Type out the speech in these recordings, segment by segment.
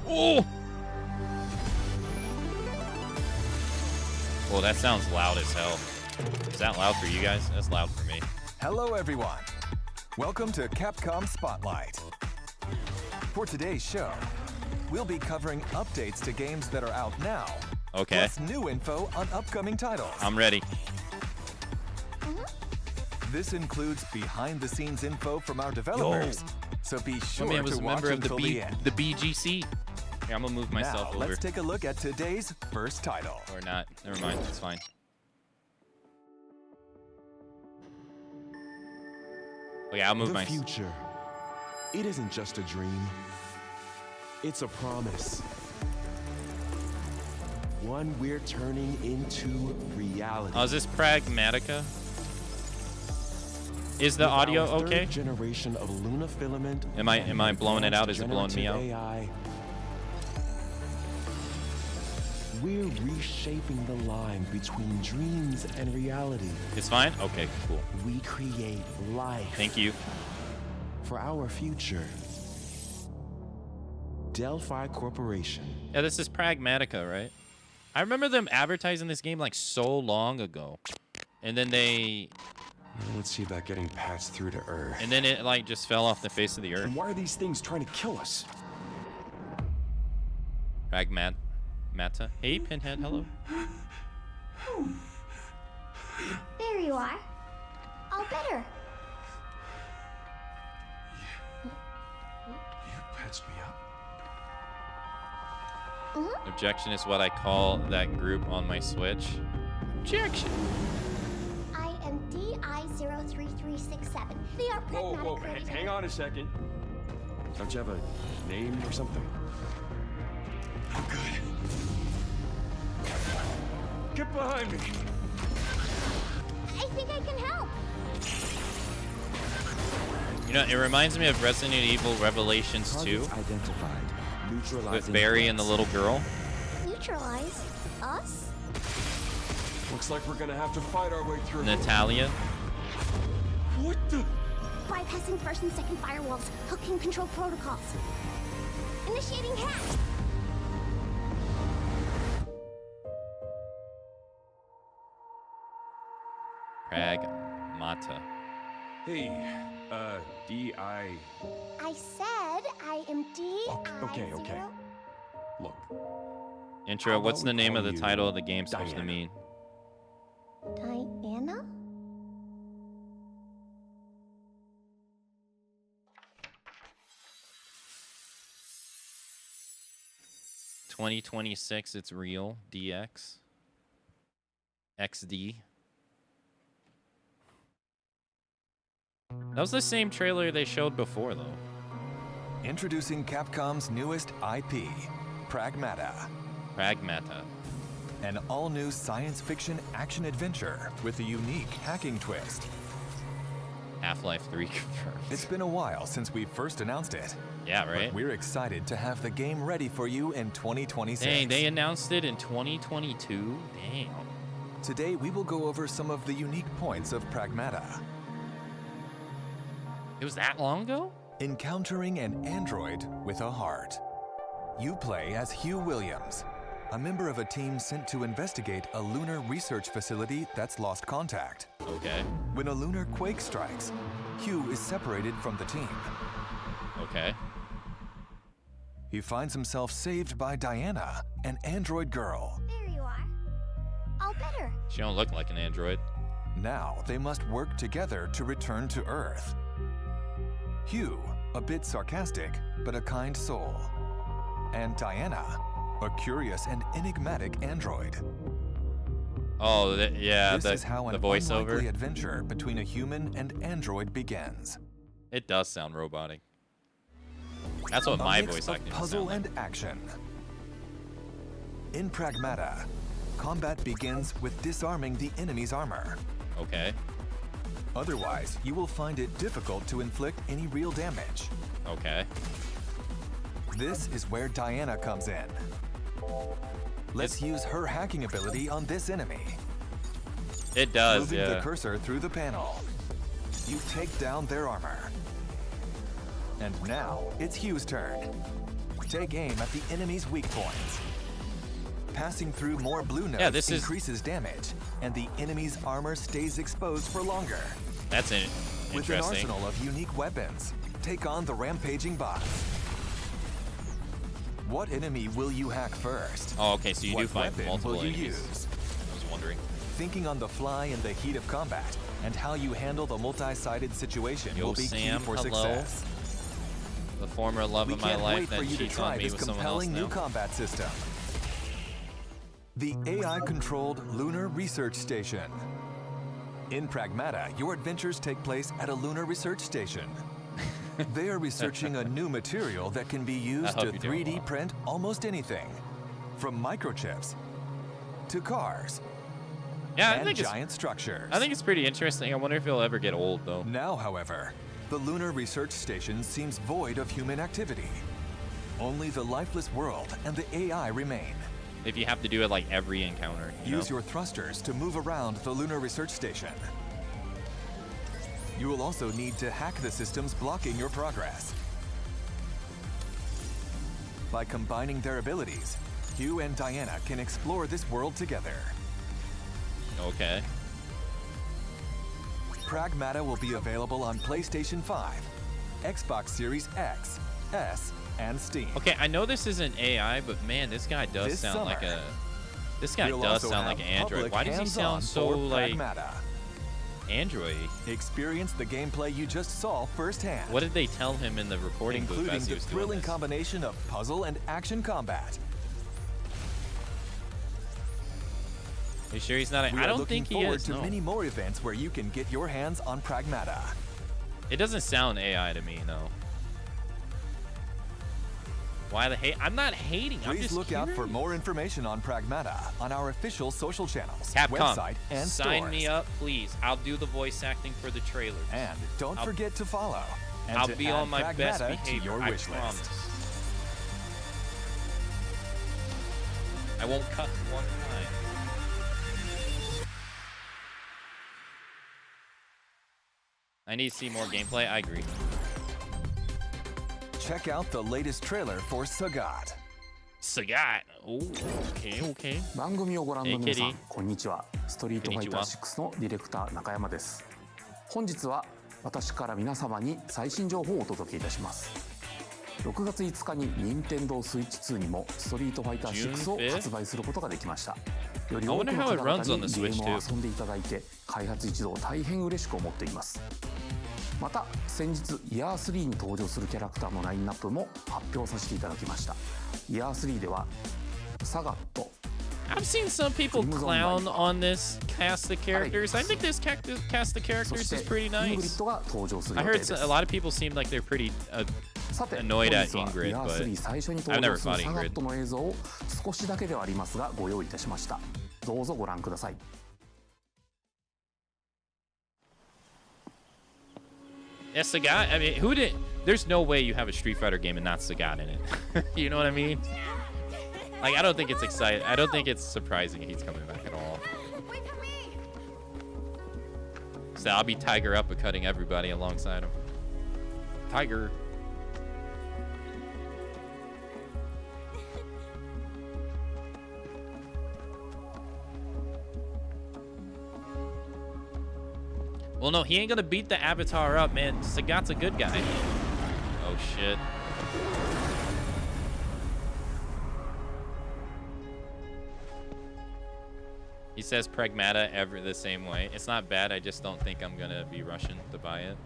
Oh! Well, that sounds loud as hell. Is that loud for you guys? That's loud for me. Hello, everyone. Welcome to Capcom Spotlight. For today's show, we'll be covering updates to games that are out now. Okay. Plus new info on upcoming titles. I'm ready. This includes behind-the-scenes info from our developers. So be sure My man was to a watch member of until the end. the BGC. Here, I'm gonna move myself Now, over. let's take a look at today's first title. Or not. Never mind. It's fine. Okay, I'll move The myself. future. It isn't just a dream. It's a promise. One we're turning into reality. Oh, is this Pragmatica? Is the With audio our okay? Third generation of Luna filament. Am I blowing it out? Is it blowing me out? AI, we're reshaping the line between dreams and reality. It's fine? Okay, cool. We create life. Thank you. For our future. Delphi Corporation. Yeah, this is Pragmatica, right? I remember them advertising this game like so long ago. And then Let's see about getting patched through to Earth. and then it like just fell off the face of the earth. And why are these things trying to kill us? Pragmata. Hey, Pinhead, hello. There you are. All better. You patched me up? Objection is what I call that group on my Switch. Objection. I am DI03367. They are pragmatic. Hang on a second. Don't you have a name or something? I'm good. Get behind me! I think I can help. You know, it reminds me of Resident Evil Revelations 2 Targets identified. with Neutralizing Barry and the threats. little girl. Neutralize us? Looks like we're gonna have to fight our way through. Natalia. What the? Bypassing first and second firewalls. Hooking control protocols. Initiating hack. Pragmata. Hey, D.I. I said I am Okay. DI0. Look, Intro, How what's about the we name call of the you title of the game supposed to Diana? mean? Diana? $2026, it's real. DX. XD. That was the same trailer they showed before, though. Introducing Capcom's newest IP, Pragmata. Pragmata. An all-new science fiction action-adventure with a unique hacking twist. Half-Life 3 confirmed. It's been a while since we first announced it. Yeah, right? But we're excited to have the game ready for you in 2026. Dang, they announced it in 2022? Damn. Today, we will go over some of the unique points of Pragmata. It was that long ago? Encountering an android with a heart. You play as Hugh Williams, a member of a team sent to investigate a lunar research facility that's lost contact. Okay. When a lunar quake strikes, Hugh is separated from the team. Okay. He finds himself saved by Diana, an android girl. There you are. All better. She don't look like an android. Now they must work together to return to Earth. Hugh, a bit sarcastic, but a kind soul. And Diana, a curious and enigmatic android. Oh, yeah, This is how the an voiceover. unlikely adventure between a human and android begins. It does sound robotic. That's what A my mix voice of acting puzzle sound like. and action. In Pragmata, combat begins with disarming the enemy's armor. Okay. Otherwise, you will find it difficult to inflict any real damage. Okay. This is where Diana comes in. Let's use her hacking ability on this enemy. It does, Moving yeah. the cursor through the panel, you take down their armor. And now, it's Hugh's turn. Take aim at the enemy's weak points. Passing through more blue nodes this is- increases damage, and the enemy's armor stays exposed for longer. That's With an interesting. arsenal of unique weapons, take on the rampaging bots. What enemy will you hack first? Oh, okay, so you What do fight weapon multiple will you enemies. use? I was wondering. Thinking on the fly in the heat of combat and how you handle the multi-sided situation Yo, will be Sam, key for hello. success. The former love We of my can't life wait that for you to cheats try on me this with someone else compelling new now. combat system. The AI-controlled Lunar Research Station. In Pragmata, your adventures take place at a lunar research station. They are researching a new material that can be used hope to you're doing 3D well. print almost anything, from microchips to cars Yeah, and giant structures. I think it's pretty interesting. I wonder if it'll ever get old though. Now, however, the Lunar Research Station seems void of human activity. Only the lifeless world and the AI remain. If you have to do it like every encounter, you Use know? your thrusters to move around the Lunar Research Station. You will also need to hack the systems blocking your progress. By combining their abilities, Hugh and Diana can explore this world together. Okay. Pragmata will be available on PlayStation 5, Xbox Series X, S, and Steam. Okay, I know this isn't AI, but man, this guy does This sound like summer, a. This guy We'll does also sound like have an android. public Why does he hands-on sound so for like Pragmata. android? Experience the gameplay you just saw firsthand. What did they tell him in the recording booth Including as he the was doing thrilling this? combination of puzzle and action combat. Are you sure he's not? We I are don't looking think he forward is. to No. many more events where you can get your hands on Pragmata. It doesn't sound AI to me, no. Why the hate? I'm not hating. I'm Please just look out for curious. more information on Pragmata on our official social channels, Capcom, website, and sign stores. me up, please. I'll do the voice acting for the trailers. And don't I'll- forget to follow. And I'll to be add on my best Pragmata to behavior. your I wish promise. list. I won't cut one time. I need to see more gameplay. I agree. Check out the latest trailer for Sagat. Sagat. Oh, okay, okay. 番組をご覧の皆さ Hey, ん Kitty. こんにちは。ストリートファイター6のディレクター中山です。本日は私から皆様に最新情報をお届けいたします。6月5日に任天堂スイッチ2にもストリートファイター6を発売することができました。より多くの I wonder 方 how it 々 runs on に the ゲー Switch ムを too. 遊んでいただいて開発一同大変嬉しく思っています。また先日イヤー3に登場するキャラクターのラインナップも発表させていただきました。イヤー3ではサガット I've seen some people clown on this cast of characters. I think this cast of そ characters して is pretty イングリ nice. ッドが登場する I 予定 heard です。 a lot of people seem like they're pretty さて、 annoyed at 本日は Ingrid, イヤー but 3最初に I've 登 never 場する fought サガッ Ingrid. トの映像を少しだけではありますがご用意いたしました。どうぞご覧ください。Yeah, Sagat. I mean, who did? There's no way you have a Street Fighter game and not Sagat in it. You know what I mean? Like, I don't think it's exciting. I don't think it's surprising he's coming back at all. Wait for me! So I'll be Tiger uppercutting everybody alongside him. Tiger. Well, no, he ain't gonna beat the Avatar up, man. Sagat's a good guy. Oh, shit. He says Pragmata ever the same way. It's not bad, I just don't think I'm gonna be rushing to buy it.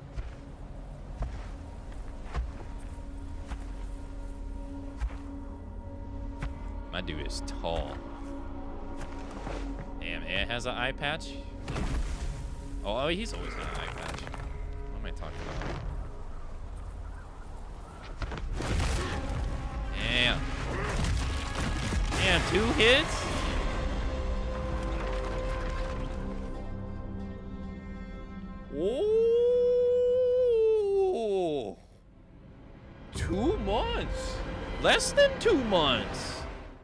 My dude is tall. Damn, it has an eye patch? Oh, he's always got an eye patch. What am I talking about? Damn. Damn, 2 hits? Oh, 2 months. Less than 2 months.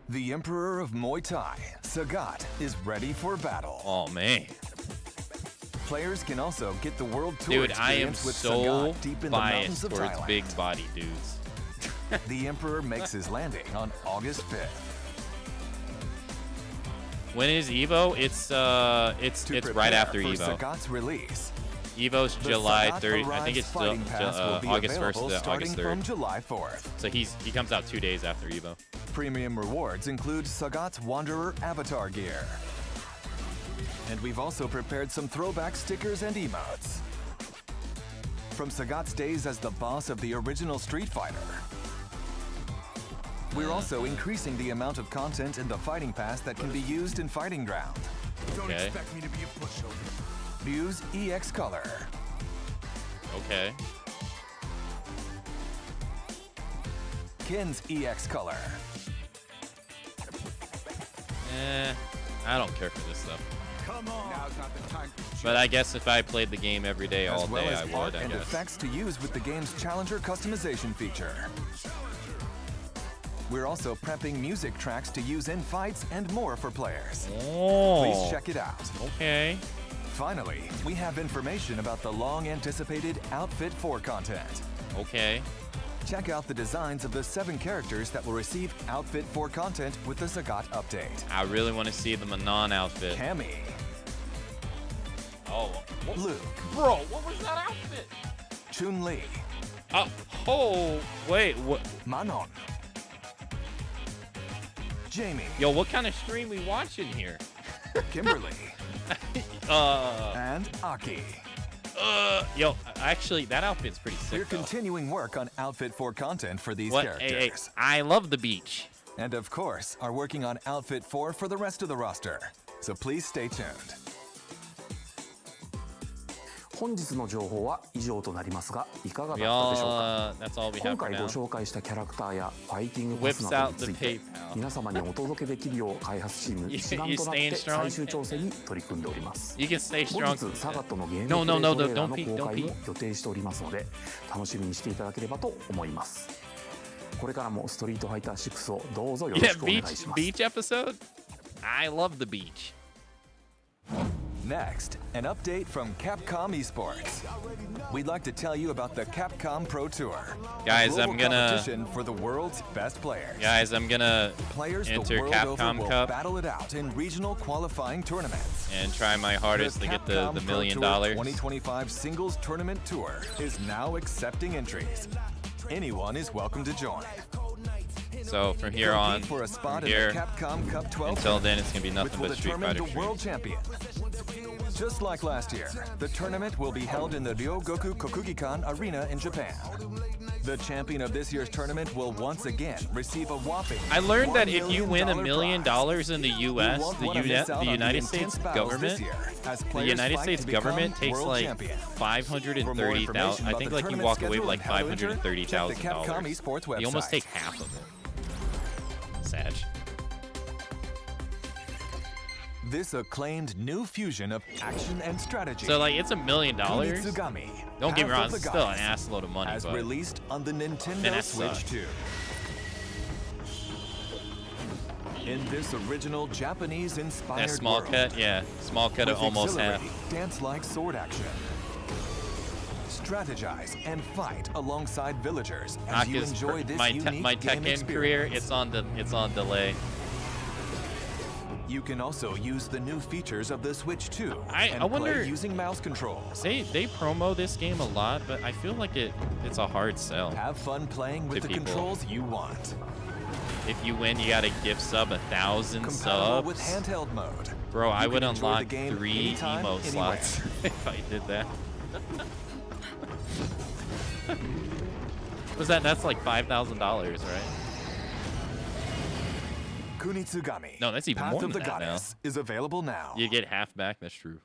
The Emperor of Muay Thai, Sagat, is ready for battle. Oh, man. Players can also get the World Tour Dude, I am experience with so Sagat deep in the mountains biased of towards Thailand. big body dudes. The Emperor makes his landing on August 5th. When is Evo? It's right after for Evo. Sagat's release. Evo's The July Sagat 30th. I Arise think it's Fighting Pass will be August 1st available to starting August from 3rd. July 4th. So he comes out 2 days after Evo. Premium rewards include Sagat's Wanderer avatar gear. And we've also prepared some throwback stickers and emotes. From Sagat's days as the boss of the original Street Fighter. We're also increasing the amount of content in the Fighting Pass that can be used in Fighting Ground. Don't Okay. expect me to be a pushover. Use EX Color. Okay. Kin's EX Color. I don't care for this stuff. Come on. Now's not the time to But I guess if I played the game every day, all As well day, as I art would, I and guess. effects to use with the game's Challenger customization feature. We're also prepping music tracks to use in fights and more for players. Oh. Please check it out. Okay. Finally, we have information about the long-anticipated Outfit 4 content. Okay. Check out the designs of the 7 characters that will receive Outfit 4 content with the Sagat update. I really want to see the Manon outfit. Cammy, Oh. Luke, Bro, what was that outfit? Chun-Li, Oh, wait. What? Manon, Jamie, Yo, what kind of stream we watching here? Kimberly, Uh. and Aki. Yo, actually, that outfit's pretty We're sick, though. continuing work on Outfit 4 content for these What? characters. Hey, I love the beach. And of course, are working on Outfit 4 for the rest of the roster. So please stay tuned. 本日の情報は以上となりますがいかがだったでしょうか。 That's all we 今 have for 回ご now. 紹介したキャラクターやファイティングパス Whips など out に the ついて PayPal. 皆様にお届けできるよう開発チーム You- 一丸 you となっ staying て strong? 最終調整に取り組んでおります。 You can stay 本 strong. 日サガットのゲームプレイ No, ト no, レ no, ーラー don't の peek, 公 don't 開 peek. も予定しておりますので楽しみにしていただければと思います。これからもストリートファイター6をどうぞよろ Yeah, しくお願い beach します。 beach episode. I love the beach. Next, an update from Capcom Esports. We'd like to tell you about the Capcom Pro Tour. Guys, a global I'm gonna- competition for the world's best players. Guys, I'm gonna Players the enter world Capcom over will Cup battle it out in regional qualifying tournaments. and try my hardest to get the Capcom $1 million. Pro Tour 2025 Singles Tournament Tour is now accepting entries. Anyone is welcome to join. So from here on, Compete for a spot from in here the Capcom Cup 12 until then, it's gonna be which nothing will but Street determine Fighter the world streams. champion. Just like last year, the tournament will be held in the Ryogoku Kokugikan Arena in Japan. The champion of this year's tournament will once again receive a whopping I learned that if $1 you win $1 million million in the You U.S., won't the wanna miss out on United intense States battles government, this year, as the players United fight States to become government takes world like champion. For more 530,000. information I about think the like you tournament walk away schedule with like and how to enter, check the Capcom $530,000. Esports They almost website. take half of it. Sad. This acclaimed new fusion of action and strategy. So like it's $1 million. Kunitsugami, Don't get me Path wrong, of the it's still an Gods, ass load of money, as but released on the Nintendo that Switch sucks. 2. In this original Japanese-inspired that small world, cut, yeah, small cut of with almost half. exhilarating dance-like sword action. Strategize and fight alongside villagers as you Aka's enjoy this my unique game Tekken career, experience. it's on delay. You can also use the new features of the Switch 2 I and wonder- play using mouse controls. They promo this game a lot, but I feel like it's a hard sell. Have fun playing with to the people. controls you want. If you win, you gotta gift sub 1,000 Compatible with subs. handheld mode. Bro, I You would can enjoy the unlock game 3 anytime, emote anywhere. slots if I did that. That's like $5,000, right? Kunitsugami, No, that's even Path more of than the that now. Goddess, is available now. You get half back, that's true.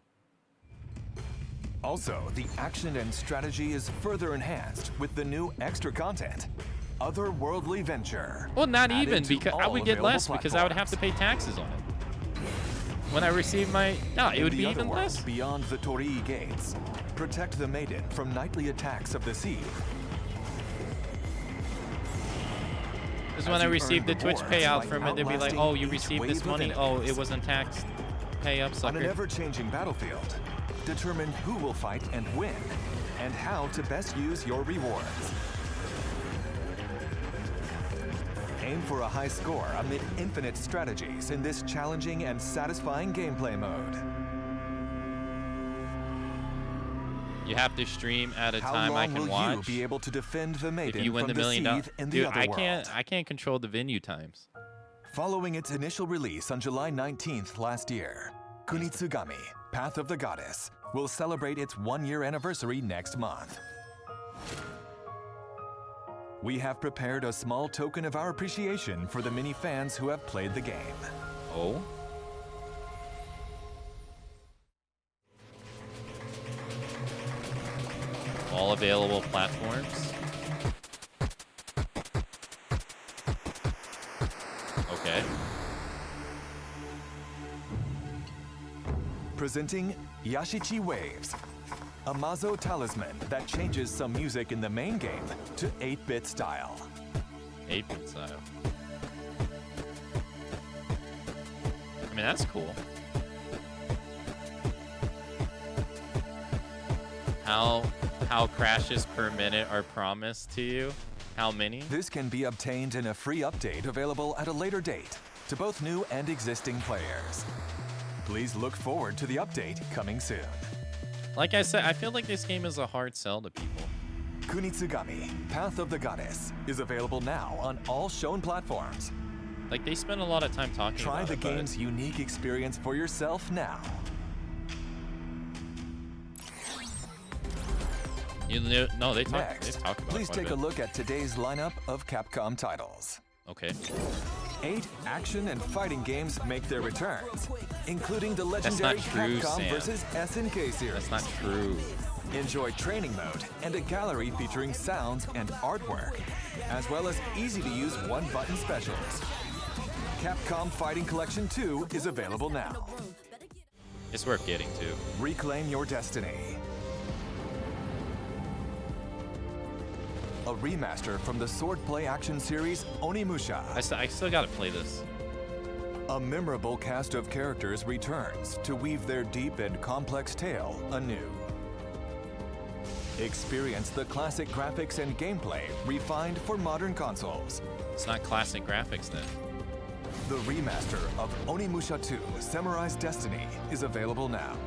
Also, the action and strategy is further enhanced with the new extra content, Otherworldly Venture. Well, not added even, to because I all would get available less because I would have to platforms. pay taxes on it. When I receive my... No, it In would the be other even world, less. Beyond the Torii gates, protect the maiden from nightly attacks of the sea. Because as when I you received the earn Twitch rewards payout by from it, they'd be like, outlasting oh, you each received wave this of money. Oh, it enemies. wasn't taxed. Pay up, On sucker. an ever-changing battlefield, determine who will fight and win, and how to best use your rewards. Aim for a high score amid infinite strategies in this challenging and satisfying gameplay mode. You have to stream at a How time I long can will watch. you be able to defend the maiden If you win from the $1 million, seethe in the dude, other world? I can't control the venue times. Following its initial release on July 19th last year, Kunitsugami, Path of the Goddess, will celebrate its 1-year anniversary next month. We have prepared a small token of our appreciation for the many fans who have played the game. Oh? All available platforms. Okay. Presenting Yashichi Waves, a Mazo talisman that changes some music in the main game to 8-bit style. 8-bit style. I mean, that's cool. How crashes per minute are promised to you? How many? This can be obtained in a free update available at a later date to both new and existing players. Please look forward to the update coming soon. Like I said, I feel like this game is a hard sell to people. Kunitsugami, Path of the Goddess, is available now on all shown platforms. Like, they spend a lot of time talking Try about the it, but game's unique experience for yourself now. no, they Next, talk about please it quite take a look at today's lineup of Capcom titles. Okay. 8 action and fighting games make their returns, including the That's legendary not true, Capcom Sam. vs. SNK series. That's not true. Enjoy training mode and a gallery featuring sounds and artwork, as well as easy-to-use one-button specials. Capcom Fighting Collection 2 is available now. It's worth getting to. Reclaim your destiny. A remaster from the swordplay action series Onimusha. I still gotta play this. A memorable cast of characters returns to weave their deep and complex tale anew. Experience the classic graphics and gameplay refined for modern consoles. It's not classic graphics then. The remaster of Onimusha 2 Samurai's Destiny is available now.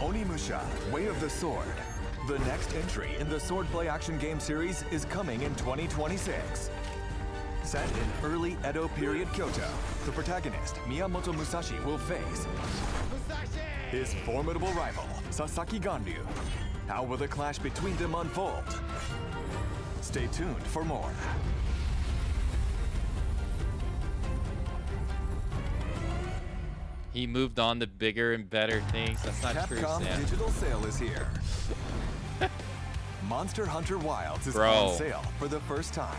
Onimusha Way of the Sword. The next entry in the swordplay action game series is coming in 2026. Set in early Edo period Kyoto, the protagonist Miyamoto Musashi will face his formidable rival Sasaki Ganryu. How will the clash between them unfold? Stay tuned for more. He moved on to bigger and better things. That's not true, Capcom Sam. Digital Sale is here. Monster Hunter Wilds is Bro. on sale for the first time.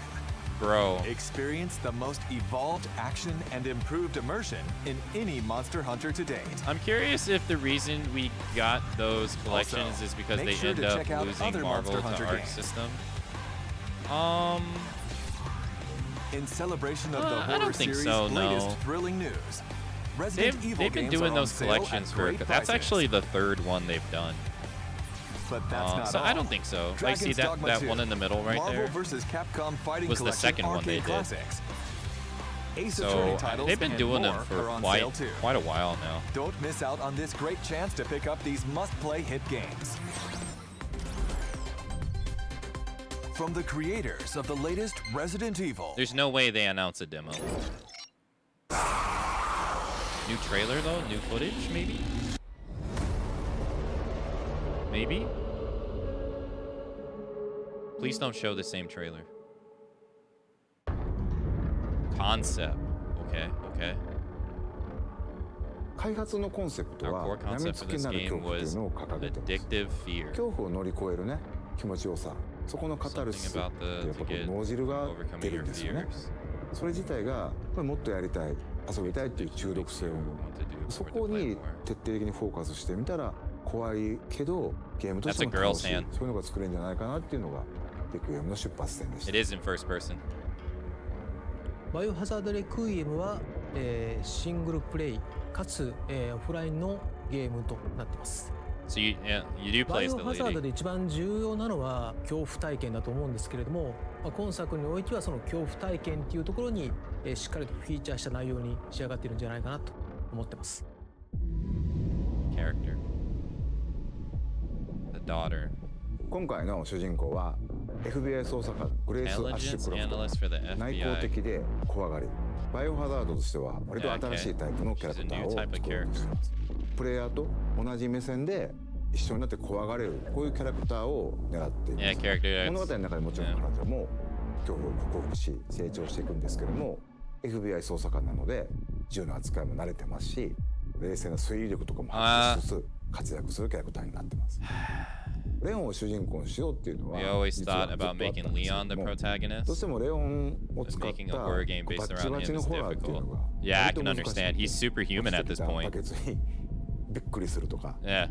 Bro. Experience the most evolved action and improved immersion in any Monster Hunter to date. I'm curious if the reason we got those collections Also, is because make they sure end to up check out losing other Marvel Monster to Hunter Arc games. System. In celebration of the I horror don't think series' so, no. latest thrilling news, Resident Evil They've been games doing are on those sale collections at for. great That's prices. actually the third one they've done. But that's not So all. I don't think so. Like, see Dragon's that Dogma 2, one in the middle right Marvel there? vs. Capcom Fighting was the Collection second one they Arcade did. Classics. Ace Attorney So titles they've been and doing them more for are on sale too. quite a while now. Don't miss out on this great chance to pick up these must-play hit games. From the creators of the latest Resident Evil. There's no way they announce a demo. New trailer though? New footage maybe? Maybe? Please don't show the same trailer. Concept. Okay, okay. 開発のコンセプト Our は core 病 concept み for つき this なる恐 game 怖っていう was のを掲げてます addictive fear. 恐怖を乗り越えるね気持ちよさそこのカタルシス Something っ about てやっ the ぱ to こ get う脳汁が出 overcoming る your んですよね fears. それ自体がこれもっとやりたい遊びたいっていう中毒性を生むそこに徹底的にフォーカスしてみたら怖いけどゲームとしても楽しい That's a girl's hand. そういうのが作れるんじゃないかなっていうのがレクイエムの出発点でした It is in first person. バイオハザードレクイエムは、シングルプレイかつ、オフラインのゲームとなっています So you do バ play イ as オ the ハザード lady. で一番重要なのは恐怖体験だと思うんですけれども、今作においてはその恐怖体験っていうところに、しっかりとフィーチャーした内容に仕上がっているんじゃないかなと思ってます。Character. The daughter. 今回の主人公は FBI 捜査官グレース・アッシュ Intelligence クロフ analyst for the ト。内向 FBI. 的で怖がり。バイオハザードとしては割と新しいタイプのキャラクターを作ろうとしています。プレイヤーと同じ目線で一緒になって怖がれるこういうキャラクターを狙っています。 Yeah, character. 物語の中でもちろん彼女も恐怖を克服し成長していくんですけども FBI 捜査官なので銃の扱いも慣れてますし冷静な推理力とかも発揮しつつ活躍するキャラクターになってます。レオンを主人公にしようっていうのは We always 実は thought ずっとあ about ったん making ですけど Leon the も protagonist. どうしてもレオンを使った Making a horror game バ based ッチ around バ him チの is ホラーっていうの difficult. が Yeah, I 割と can 難しい understand. He's superhuman at this バ point. ケツにびっくりするとか Yeah.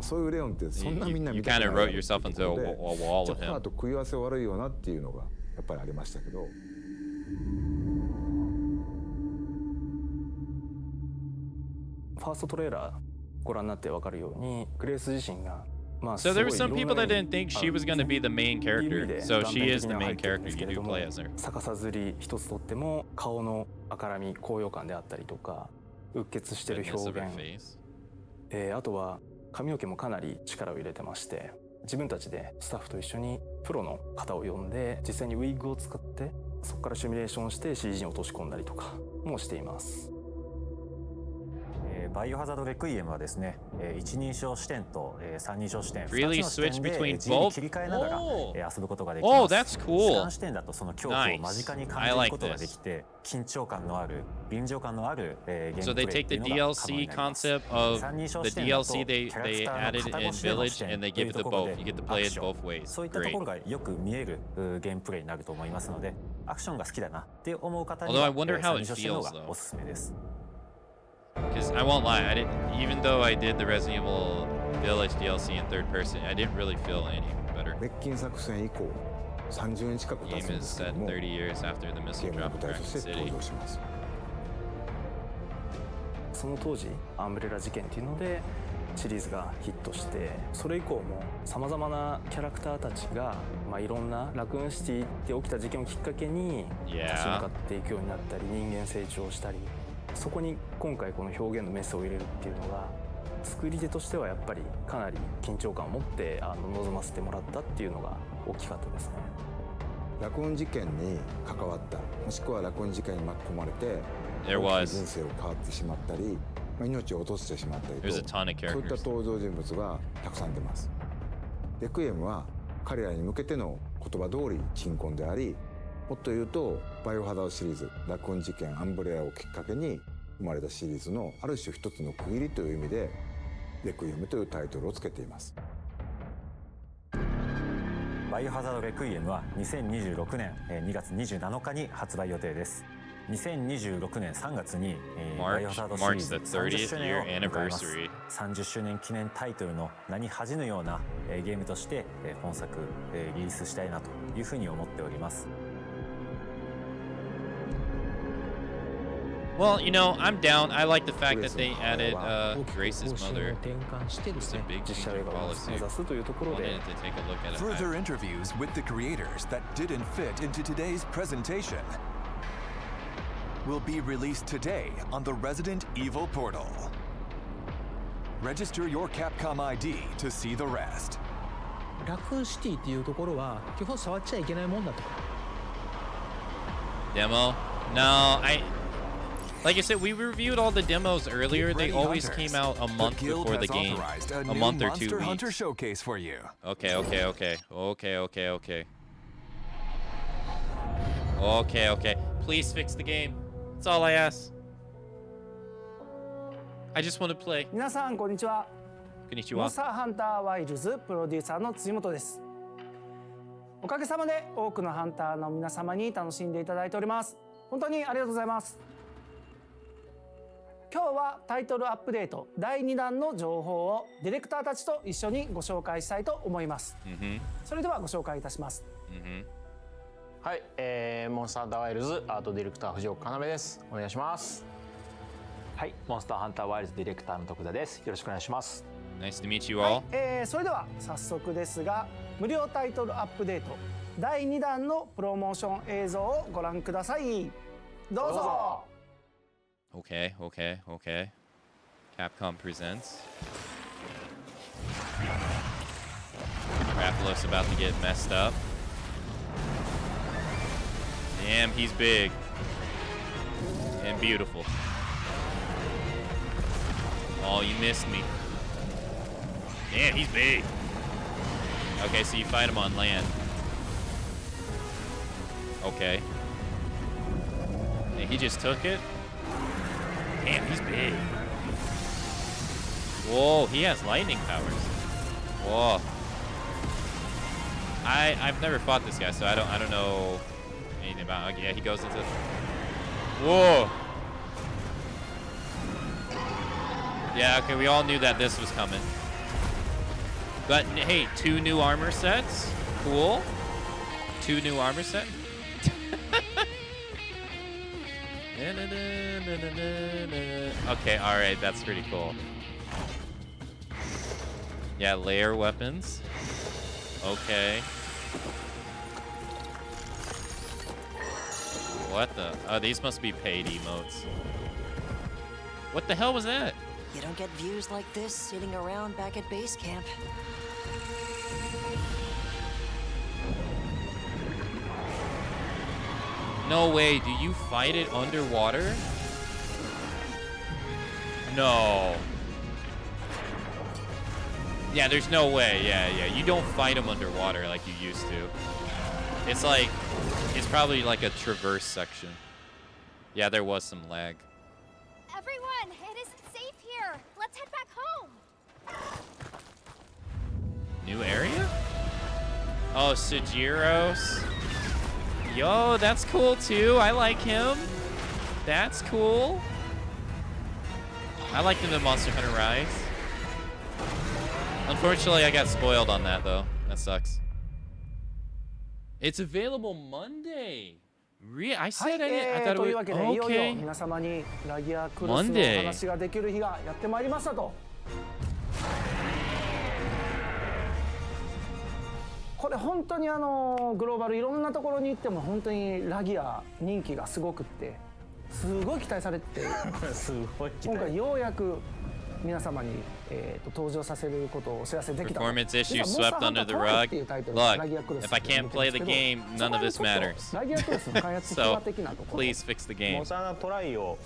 そういうレオンってそんなみんな You 見たく kind ない of wrote yourself into a wall じゃ with あホラー him. と食い合わせ悪いよなっていうのがやっぱりありましたけどファーストトレーラーご覧になって分かるようにグレース自身が So there were some people that didn't think she was going to be the main character. So she is the main character. You do play as her. 逆さずり一つとっても顔の赤らみ高揚感であったりとかうっ血してる Goodness of 表 her 現、 face. あとは髪の毛もかなり力を入れてまして自分たちでスタッフと一緒にプロの方を呼んで実際にウィッグを使ってそこからシミュレーションして CG に落とし込んだりとかもしています。バイオハザードレクイエムはですね、一人称視点と三人称視点、 Really 2つの視 switch 点 between で自由に切り替えながら both? 遊ぶことができま Oh, す。 that's cool. 主観視点だとその恐怖を間近に感じることができて、緊張感のある、臨場感のあるゲーム So プ they レイ take ってい the うのが可能 DLC になります。 concept of 三人称 the 視点だと DLC they キャラク they ターの added 片 in 腰での Village 視点 and they とい give う it と the ころ both. で You get to ア play ク it ション both ways. そういったと Great. ころがよく見えるゲームプレイになると思いますので、アクションが好きだなって思う方に Although I は wonder how 三 it 人称視点の feels 方が though. おすすめです。 Because I won't lie, I didn't. Even though I did the Resident Evil Village DLC in third person, I didn't really feel any better. 滅菌作戦以降30年近く The 経つ game ん is ですけど set も 30 years after the ゲ missile ームの drop 舞 in 台と Raccoon して City. 登場しますその当時アンブレラ事件っていうのでシリーズがヒットしてそれ以降もさまざまなキャラクターたちが、いろんなラクーンシティで起きた事件をきっかけに立ち向かっていくようになったり人間成長したりそこに今回この表現のメスを入れるっていうのが作り手としてはやっぱりかなり緊張感を持って臨ませてもらったっていうのが大きかったですね。ラクーン事件に関わったもしくはラクーン事件に巻き込まれて There 大きく was. 人生を変わってしまったり、命を落としてしまったりと There's a ton of そういった characters. 登場人物がたくさん出ます。レクイエムは彼らに向けての言葉通り鎮魂でありもっと言うとバイオハザードシリーズラクーン事件アンブレラをきっかけに生まれたシリーズのある種一つの区切りという意味でレクイエムというタイトルをつけています。バイオハザードレクイエムは2026年2月27日に発売予定です 2026年3月にバイオハザードシリーズ March the 30周年を 30th 迎えます year anniversary. 30周年記念タイトルの名に恥じぬようなゲームとして本作リリースしたいなというふうに思っております Well, you know, I'm down. I like the fact that they added 大きく Grace's 方針を mother. 転換してで It's す a ね big 実 change 写映 in 画を policy. 目指すというところ Wanted で to take a look at it. Further interviews with the creators that didn't fit into today's presentation will be released today on the Resident Evil portal. Register your Capcom ID to see the rest. ラクーンシティっていうところは基本触っちゃいけないもんだと Demo? No, like I said, we reviewed all the demos earlier. They always came out a month before the game. A month or 2 Monster Hunter weeks. showcase for you. Okay. Okay. Please fix the game. That's all I ask. I just want to play. 皆さんこんにちは。モン Konnichiwa. スターハンターワイルズプロデューサーの辻本です。おかげさまで多くのハンターの皆様に楽しんでいただいております。本当にありがとうございます。今日はタイトルアップデート第2弾の情報をディレクターたちと一緒にご紹介したいと思います。それではご紹介いたします。はい、モンスターハンターワイルズアートディレクター藤岡要です。お願いします。はい、モンスターハンターワイルズディレクターの徳田です。よろしくお願いします。Nice to meet you all. それでは早速ですが無料タイトルアップデート第2弾のプロモーション映像をご覧ください。どうぞ。Okay. Capcom presents. Raphael's about to get messed up. Damn, he's big. And beautiful. Oh, you missed me. Damn, he's big. Okay, so you fight him on land. Okay. And he just took it. Damn, he's big. Whoa, he has lightning powers. Whoa. I've never fought this guy, so I don't know anything about. Okay, yeah, he goes into. Whoa. Yeah, okay, we all knew that this was coming. But hey, 2 new armor sets. Cool. 2 new armor sets. Okay, alright, that's pretty cool. Yeah, layer weapons. Okay. What the? Oh, these must be paid emotes. What the hell was that? You don't get views like this sitting around back at base camp. No way, do you fight it underwater? No. Yeah, there's no way. Yeah. You don't fight them underwater like you used to. It's like, it's probably like a traverse section. Yeah, there was some lag. Everyone, it isn't safe here. Let's head back home. New area? Oh, Sujiros. Yo, that's cool too. I like him. That's cool. I liked him in Monster Hunter Rise. Unfortunately, I got spoiled on that though. That sucks. It's available Monday. I said I thought it という was わけで、いよいよ okay. 皆様にラギアクロスのお話ができる日がやってまいりましたと。これ本当にグローバルいろんなところに行っても本当にラギア人気がすごくってすごい期待されてすごい期待今回ようやく皆様に、登場させることをお知らせできた。 Performance issues swept under the rug. Look, if I can't play the game, none of this matters. ラギアクロスの開発秘話的なところ。 Please fix the game. モンスタートライを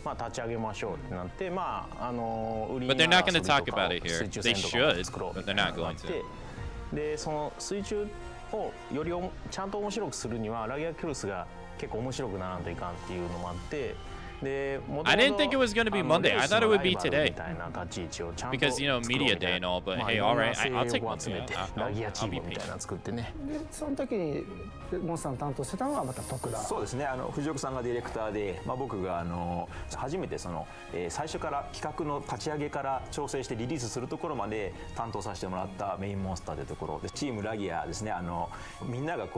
立ち上げましょうってなって、But they're not going to talk about it here. They should, but they're not going to. で、その水中をよりちゃんと面白くするにはラギアクロスが結構面白くならんといかんっていうのもあって。I didn't think it was going to be Monday. I thought it would be today. Because, you know, media day and all, but hey, all right, I'll take Monday. I'll be patient. その時にモンスターの担当してたのはまた徳田。そうですね。藤岡さんがディレクターで、僕が初めて最初から企画の立ち上げから調整してリリースするところまで担当させてもらったメインモンスターというところで、チームラギアですね。みんなが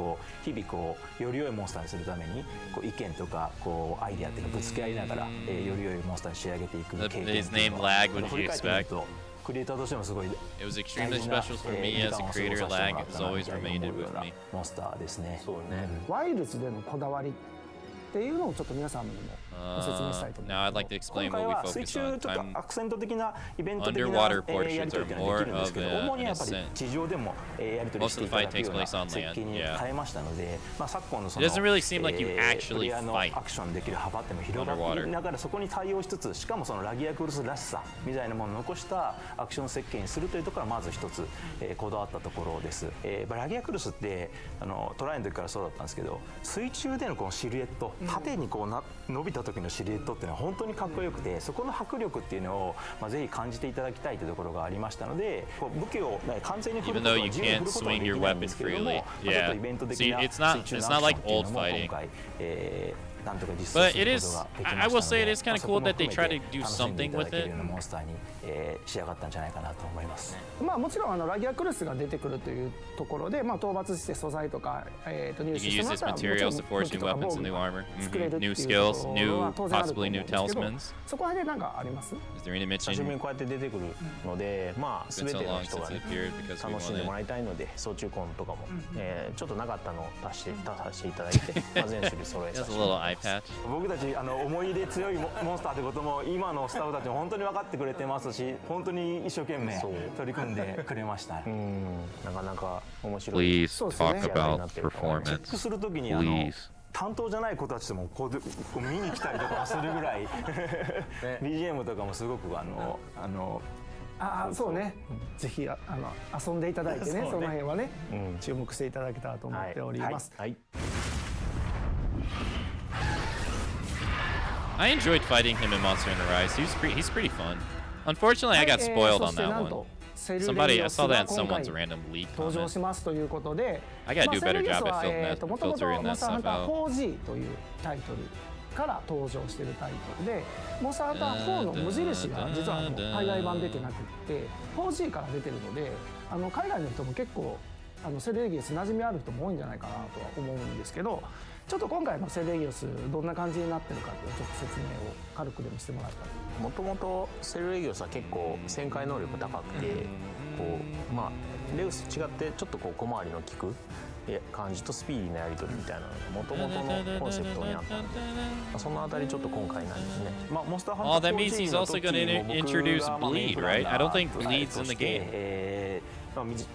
日々より良いモンスターにするために意見とかアイデアっていうかぶつけ合いながらより良いモンスターに仕上げていく経験。His name Lag, what did you expect? クリエイターとしてもすごい It was extremely special for me as a creator. Lag has always remained with me. モンスターですね。ワイルズでのこだわりっていうのをちょっと皆さんにもご説明したいと思います。Now I'd like to explain what we focus on. 水中ちょっとアクセント的なイベント的な Underwater やり portions 取り are ができる more んです of けど、主にやっぱり an 地上でもやり取りしていただくような設計に変えましたので、昨今のIt doesn't really seem like you プ actually レイヤーの fight アクションできる幅っても広がりながらそこに対応しつつ、しかもラギアクロスらしさみたいなものを残したアクション設計にするというところがまず一つこだわったところです。ラギアクロスってトライの時からそうだったんですけど、水中でのこのシルエット、縦に伸びた時のシルエットっていうのは本当にかっこよくて、そこの迫力っていうのをぜひ感じていただきたいというところがありましたので、武器を完全に振ることは自由に振ることはできないんですけれども、ちょっとイベント的な水中のアクションっていうのも今回なんとか実装 But す it るこ is, とができ I ま will した say の it で、 is kind of そこ cool も that they 含 try め to て do 楽しんでい something ただ with ける it. ようなモンスターに、仕上がったんじゃないかなと思います。まあもちろんラギアクルスが出てくるというところで、まあ討伐して素材とか入 You 手 can して use もらっ this たらもちろ materials ん to 武 forge 器 new とか weapons 防 and 具 new が armor. 作れるって New いうと skills, ころ new は当然あると possibly 思 new うんですけど、 talismans. そこら辺でなんかあります？ Is there any 久しぶり mention? にこうやって出てくるので、まあ It's been 全 so ての long 人が since ね it appeared because we 楽しんで wanted. もらいたいので、総中婚とかもちょっとなかったのを足させていただいて、まあ全種類揃えさ Just せ a ていた little だ eye きました。 patch. 僕たち思い入れ強いモンスターってことも今のスタッフたちも本当に分かってくれてますし、本当に一生懸命取り組んでくれました。なかなか面白い。 Please talk about チェック performance. するときに Please. 担当じゃない子たちともこう見に来たりとかもするぐらいBGM とかもすごくそうね、ぜひ遊んでいただいてね、その辺はね、注目していただけたらと思っております。はい。 I enjoyed fighting him in Monster Hunter Rise. He's pretty fun. Unfortunately, I got spoiled on that one. Somebody, I saw that in someome's random leak 登場 comment. しますということで、 I gotta do a better job まあ at もともと filtering モン that スターハン stuff ター out. 4G というタイトルから登場しているタイトルで、モンスターハンター4の無印が実は海外版出てなくって 4G から出てるので、海外の人も結構セルレギウス馴染みある人も多いんじゃないかなとは思うんですけど、ちょっと今回のセルレギウスどんな感じになってるかっていうちょっと説明を軽くでもしてもらったら。もともとセルレギウスは結構旋回能力高くて、こうまあレウスと違ってちょっとこう小回りの利く感じとスピーディーなやり取りみたいなのがもともとのコンセプトにあったので、そのあたりちょっと今回ないですね。まあモンスターハン Oh, ター that means he's also going to introduce bleed, right? I don't think bleed's in the game.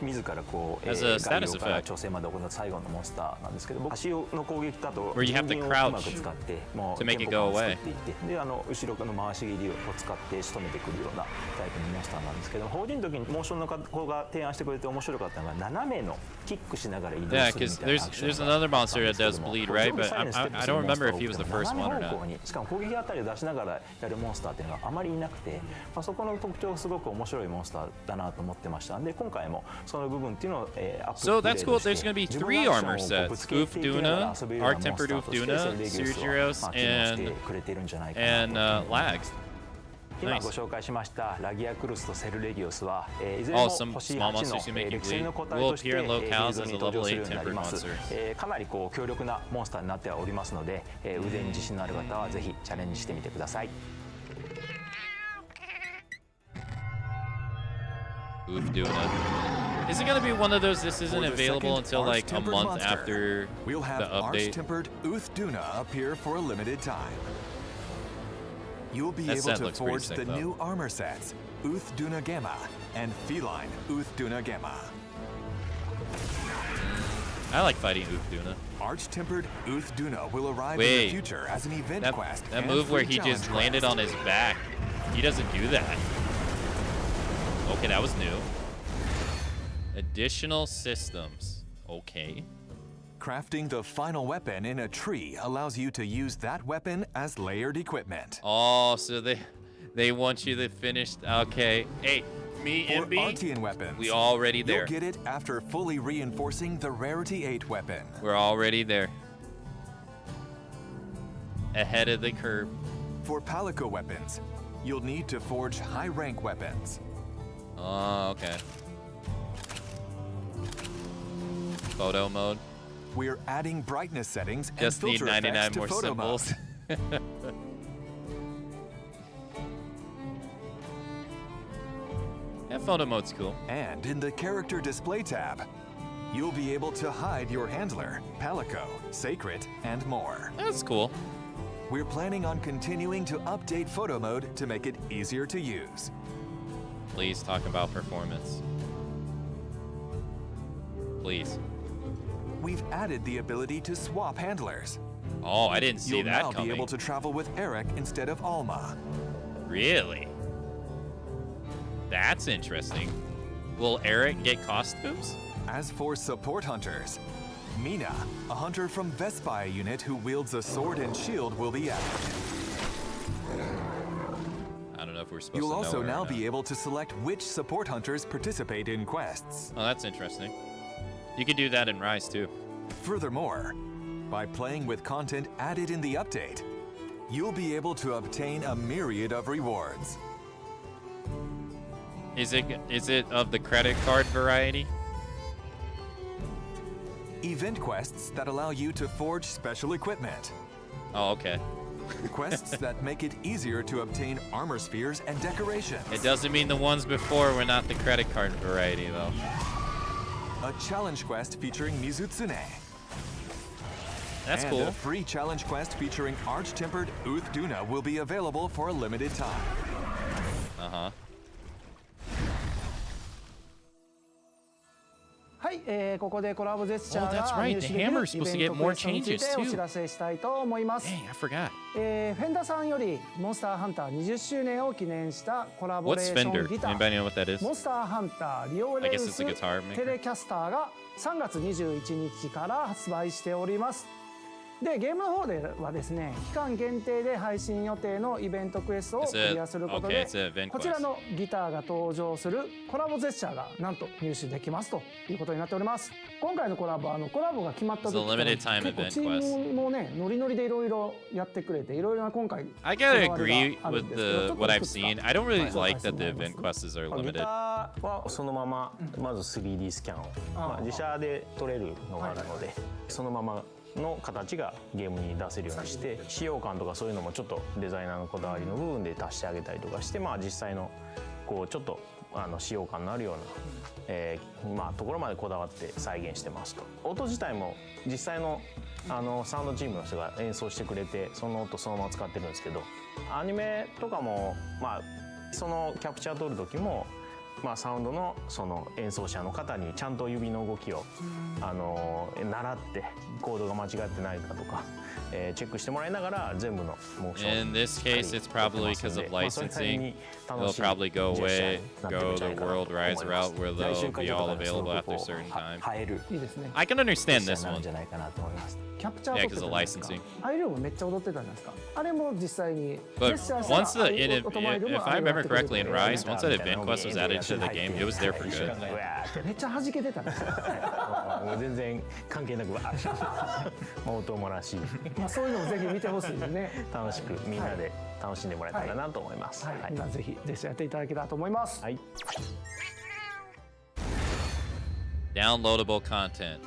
自らこう As a 概 status 要から effect. 調整まで行った最後のモンスターなんですけど、足の攻撃だと Where you have to 人間を crouch うまく使ってもう to make it テンポ go 感を away. 作っていってで後ろの回し切りを使って仕留めてくるようなタイプのモンスターなんですけど、法人の時にモーションの子が提案してくれて面白かったのが斜めのキックしながら移動 Yeah, するみ because たいなアクション there's が another monster that does bleed, right? But I don't remember if he was the first one or 斜め方向 not. にしかも攻撃あたりを出しながらやるモンスターっていうのがあまりいなくて、まあ、そこの特徴がすごく面白いモンスターだなと思ってましたんで、今回もその部分っていうのをSo that's cool. There's going to be 3 armor sets: Oof Duna, Arc Tempered Oof Duna, Surgiros, and Lags. 今ご紹介しましたラギアクルスとセルレギウスはいずれも星8の歴戦の個体として映像に登場するようになります。かなりこう強力なモンスターになっておりますので、腕に自信のある方はぜひチャレンジしてみてください。Oof Duna. Is it going to be one of those? This isn't available until like a month after we'll have the update. Arch-tempered Ooth Duna appear for a limited time. You'll be That able set to looks pretty forge sick, the though. new armor sets, Ooth Duna Gamma and Feline Ooth Duna Gamma. I like fighting Oof Duna. Arch-tempered Ooth Duna will arrive in Wait, the future as an event quest. that and move where free he just challenge landed quest. on his back, he doesn't do that. Okay, that was new. Additional systems. Okay. Crafting the final weapon in a tree allows you to use that weapon as layered equipment. Oh, so they want you to finish. Okay. Hey, me For and B, Artian weapons, we already there. You'll get it after fully reinforcing the Rarity 8 weapon. We're already there. Ahead of the curve. For Palico weapons, you'll need to forge high-rank weapons. Oh, okay. Photo mode. We're adding brightness settings and Just need filter 99 effects to more photo symbols. mode. Yeah, photo mode's cool. And in the character display tab, you'll be able to hide your handler, Palico, Sacred, and more. That's cool. We're planning on continuing to update photo mode to make it easier to use. Please talk about performance. Please. We've added the ability to swap handlers. Oh, I didn't see You'll that now coming. be able to travel with Eric instead of Alma. Really? That's interesting. Will Eric get costumes? As for support hunters, Mina, a hunter from Vespia unit who wields a sword and shield, will be added. I don't know if we're supposed You'll to know also her or now not. be able to select which support hunters participate in quests. Oh, that's interesting. You could do that in Rise too. Furthermore, By playing with content added in the update, you'll be able to obtain a myriad of rewards. Is it of the credit card variety? Event quests that allow you to forge special equipment. Oh, okay. Quests that make it easier to obtain armor spheres and decorations. It doesn't mean the ones before were not the credit card variety, though. A challenge quest featuring Mizutsune. That's and cool. A free challenge quest featuring Arch-Tempered Uth Duna will be available for a limited time. Uh-huh. はい、ここでコラボジェスチャー Oh, that's が right. 入 The 手できる hammer is イ supposed to ベン get ト more クエストについ changes てお too. 知らせしたいと思います。 Dang, I forgot. フェンダーさんよりモンスターハンター20周年を記念したコラボレー What's ション Fender? ギタ Anybody ー know what that is? モンスターハンターリオレ I ウ guess it's ス a guitar maker. テレキャスターが3月21日から発売しております。でゲームの方ではですね、期間限定で配信予定のイベントクエストをクリアすることで Okay, こちらのギターが登場するコラボジェスチャーがなんと入手できますということになっております。今回のコラボコラボが決まった時から結構チームもねノリノリでいろいろやってくれていろいろな今回 I gotta agree with what I've seen. I don't really like that the event quests are ギ limited. ターはそのまままず 3D スキャンを、自社で取れるのがあるので、そのままの形がゲームに出せるようにして、使用感とかそういうのもちょっとデザイナーのこだわりの部分で足してあげたりとかして、実際のこうちょっと使用感のあるような、ところまでこだわって再現してますと。音自体も実際のサウンドチームの人が演奏してくれて、その音そのまま使ってるんですけど、アニメとかもそのキャプチャー取る時もサウンドのその演奏者の方にちゃんと指の動きを習ってコードが間違ってないかとかチェックしてもらいながら全部のモーション In this case, it's probably because of licensing. They'll probably go away, go the World Rise route where they'll be all available after a certain time. いいですね。 I can understand this one. キャプチャー Yeah, 撮って because た of じゃないですか licensing. アイルームめっちゃ踊ってたじゃないですか。あれも実際に But once if I remember correctly in Rise, once that event quest was added to the game, it was there for good. めっちゃ弾けてたんですよ。全然関係なく音もらしいそういうのもぜひ見てほしいですね。楽しくみんなで楽しんでもらえたらなと思います。みんなぜひやっていただけたらと思います。はい。Downloadable content.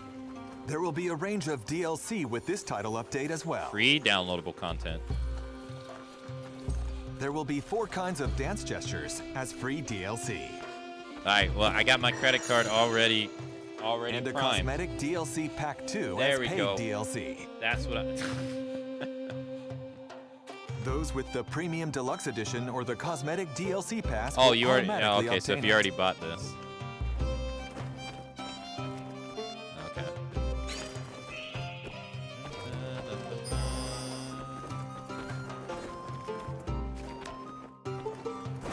There will be a range of DLC with this title update as well. Free downloadable content. There will be 4 kinds of dance gestures as free DLC. Alright, well, I got my credit card already and a primed. cosmetic DLC Pack 2 There as we paid go. DLC. That's what I... Those with the Premium Deluxe Edition or the Cosmetic DLC Pass Oh, will you already... automatically okay, so if obtain you it. already bought this. Okay.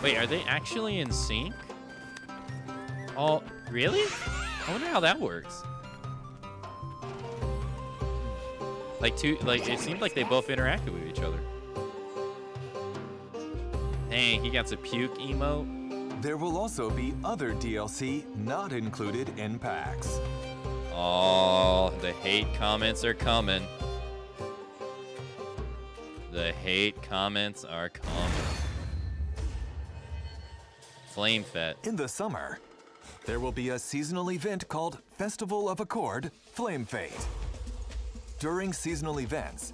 Wait, are they actually in sync? Oh, really? I wonder how that works. It seemed like they both interacted with each other. Dang, he got a puke emote. There will also be other DLC not included in packs. Oh, the hate comments are coming. The hate comments are coming. Flame Fet. In the summer, there will be a seasonal event called Festival of Accord Flame Fate. During seasonal events,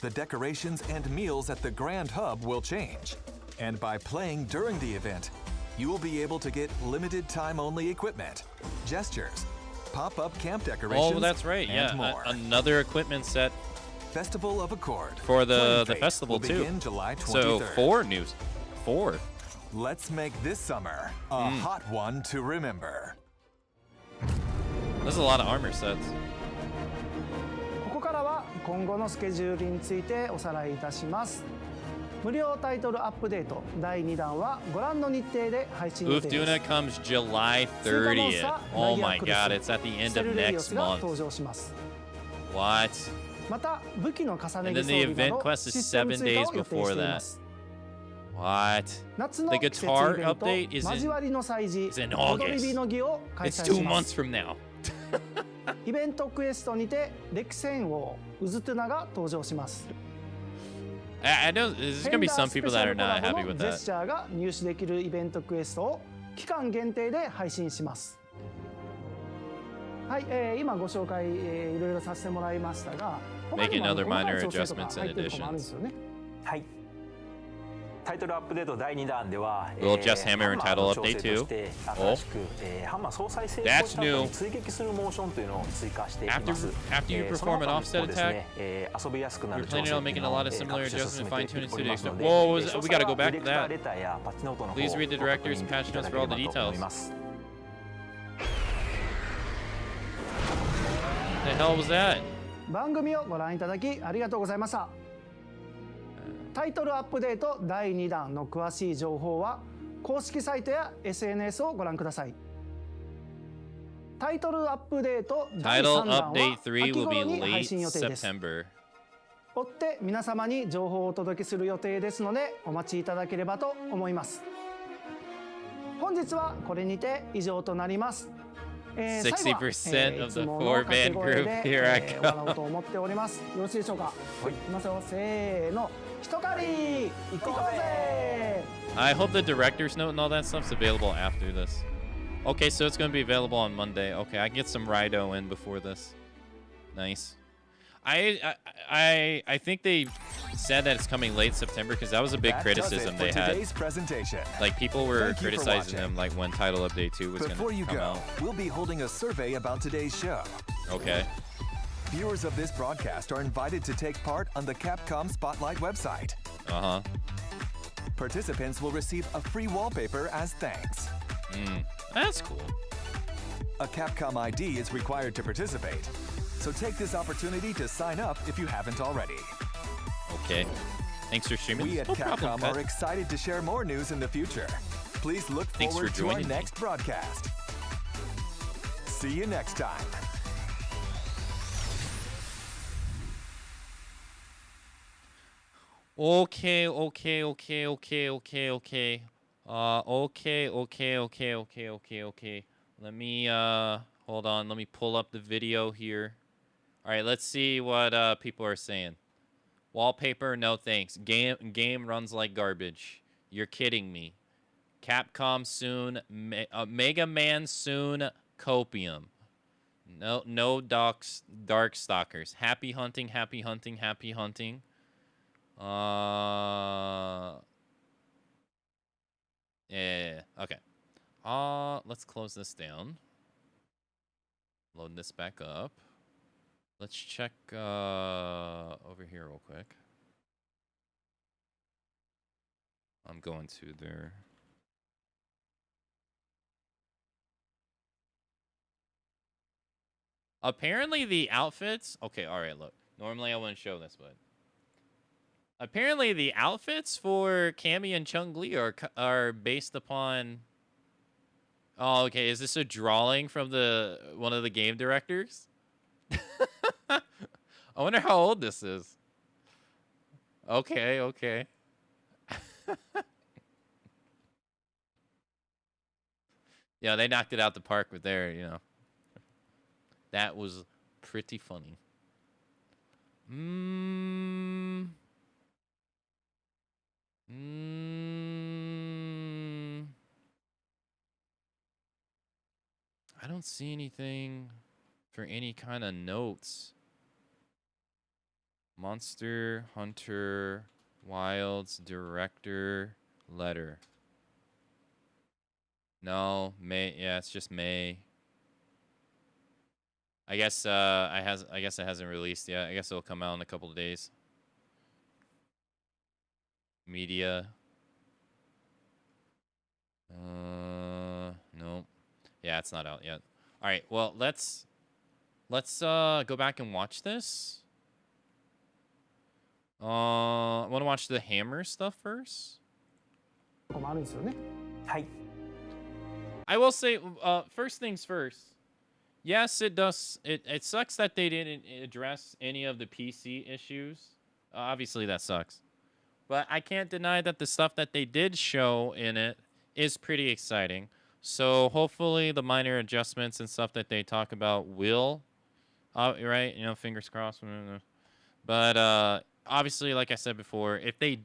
the decorations and meals at the Grand Hub will change. And by playing during the event, you will be able to get limited time only equipment, gestures, pop-up camp decorations, Oh, that's right. and Yeah, more. another equipment set Festival of Accord for the Flame Fate festival will too. begin July 23rd. So 4 news. 4. Let's make this summer a hot one to remember. There's a lot of armor sets. ここからは今後のスケジュールについておさらいいたします。無料タイトルアップデート第2弾はご覧の日程で配信予 Uth 定です。 Duna comes July 30th. Oh my god, it's at the end of next が month. 登場します。 What? また武器の重ね And 着 then 装 the 備な event ど quest シ is ステム 7追加 days を予定 before していま that. す。 What? 夏の The 季節イ guitar ベント update is 交わ in りの祭事 is in 踊り August. 火の儀を開 It's 催 2しま months す。 from now. イベントクエストにて歴戦王ウズトゥナが登場します。I know there's gonna be some people that are not happy with ジェ that. スチャーが入手できるイベントクエストを期間限定で配信します。はい、今ご紹介、いろいろさせてもらいましたが、Making other minor adjustments and additions. はい。タイトルアップデート第2弾では、We'll just hammer and title update too. 新しく、ハンマー総再生した後に追撃するモーションというのを追加しています。After you perform an offset attack, 遊びやすくなる you're planning on making a lot of similar adjustments and fine-tuning to the extent. Whoa, we gotta go back to that. Please read the director's patch notes for all the details. The hell was that? 番組をご覧いただきありがとうございました。タイトルアップデート第2弾の詳しい情報は公式サイトや SNS をご覧ください。タイトルアップデート第3弾は秋頃に配信予定です。追って皆様に情報をお届けする予定ですのでお待ちいただければと思います。本日はこれにて以上となります。60% of the 4-man group. Here I go. 笑おうと思っております。よろしいでしょうか。いきますよ。せーの。一狩り行こうぜ。I hope the director's note and all that stuff's available after this. Okay, so it's going to be available on Monday. Okay, I can get some Rido in before this. Nice. I think they said that it's coming late September because that was a big criticism they had. Like people were criticizing them like when Title Update 2 was going to come out. Before you go, we'll be holding a survey about today's show. Okay. Viewers of this broadcast are invited to take part on the Capcom Spotlight website. Uh-huh. Participants will receive a free wallpaper as thanks. That's cool. A Capcom ID is required to participate. So take this opportunity to sign up if you haven't already. Okay. Thanks for streaming. We at Capcom are excited to share more news in the future. Please look forward to our next broadcast. See you next time. Okay. Let me hold on. Let me pull up the video here. All right, let's see what people are saying. Wallpaper, no thanks. Game runs like garbage. You're kidding me. Capcom soon. Mega Man soon. Copium. No dark stalkers. Happy hunting. Yeah. Okay. Let's close this down. Load this back up. Let's check over here real quick. I'm going to there. Apparently the outfits... Okay, alright, look. Normally I wouldn't show this, but... Apparently the outfits for Cammy and Chung-Li are based upon... Oh, okay. Is this a drawing from one of the game directors? I wonder how old this is. Okay. Yeah, they knocked it out the park with their, That was pretty funny. I don't see anything for any kind of notes. Monster Hunter Wilds director letter. No, May. Yeah, it's just May. I guess I guess it hasn't released yet. I guess it'll come out in a couple of days. Media. No. Yeah, it's not out yet. All right. Well, let's go back and watch this. I want to watch the hammer stuff first. I will say, first things first. Yes, it does. It sucks that they didn't address any of the PC issues. Obviously, that sucks. But I can't deny that the stuff that they did show in it is pretty exciting. So hopefully the minor adjustments and stuff that they talk about will Right? You know, fingers crossed. But obviously, like I said before, if it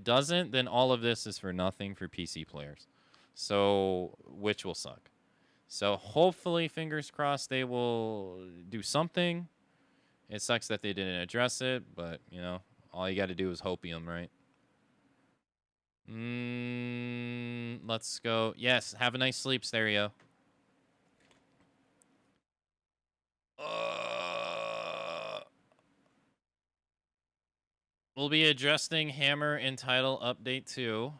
doesn't, then all of this is for nothing for PC players. So, which will suck. So hopefully, fingers crossed, they will do something. It sucks that they didn't address it, but you know, all you got to do is hopium, right? Let's go. Yes, have a nice sleep, Stereo. We'll be addressing Hammer in title update 2.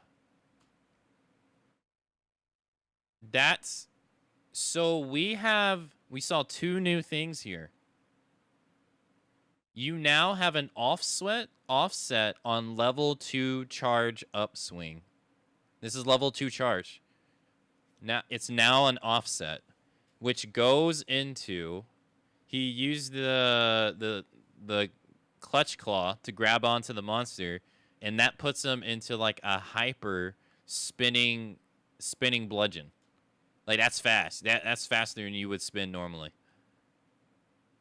So we saw 2 new things here. You now have an offset on level 2 charge upswing. This is level 2 charge. Now it's now an offset, which goes into he used the clutch claw to grab onto the monster, and that puts him into like a hyper spinning bludgeon. Like that's fast. That's faster than you would spin normally.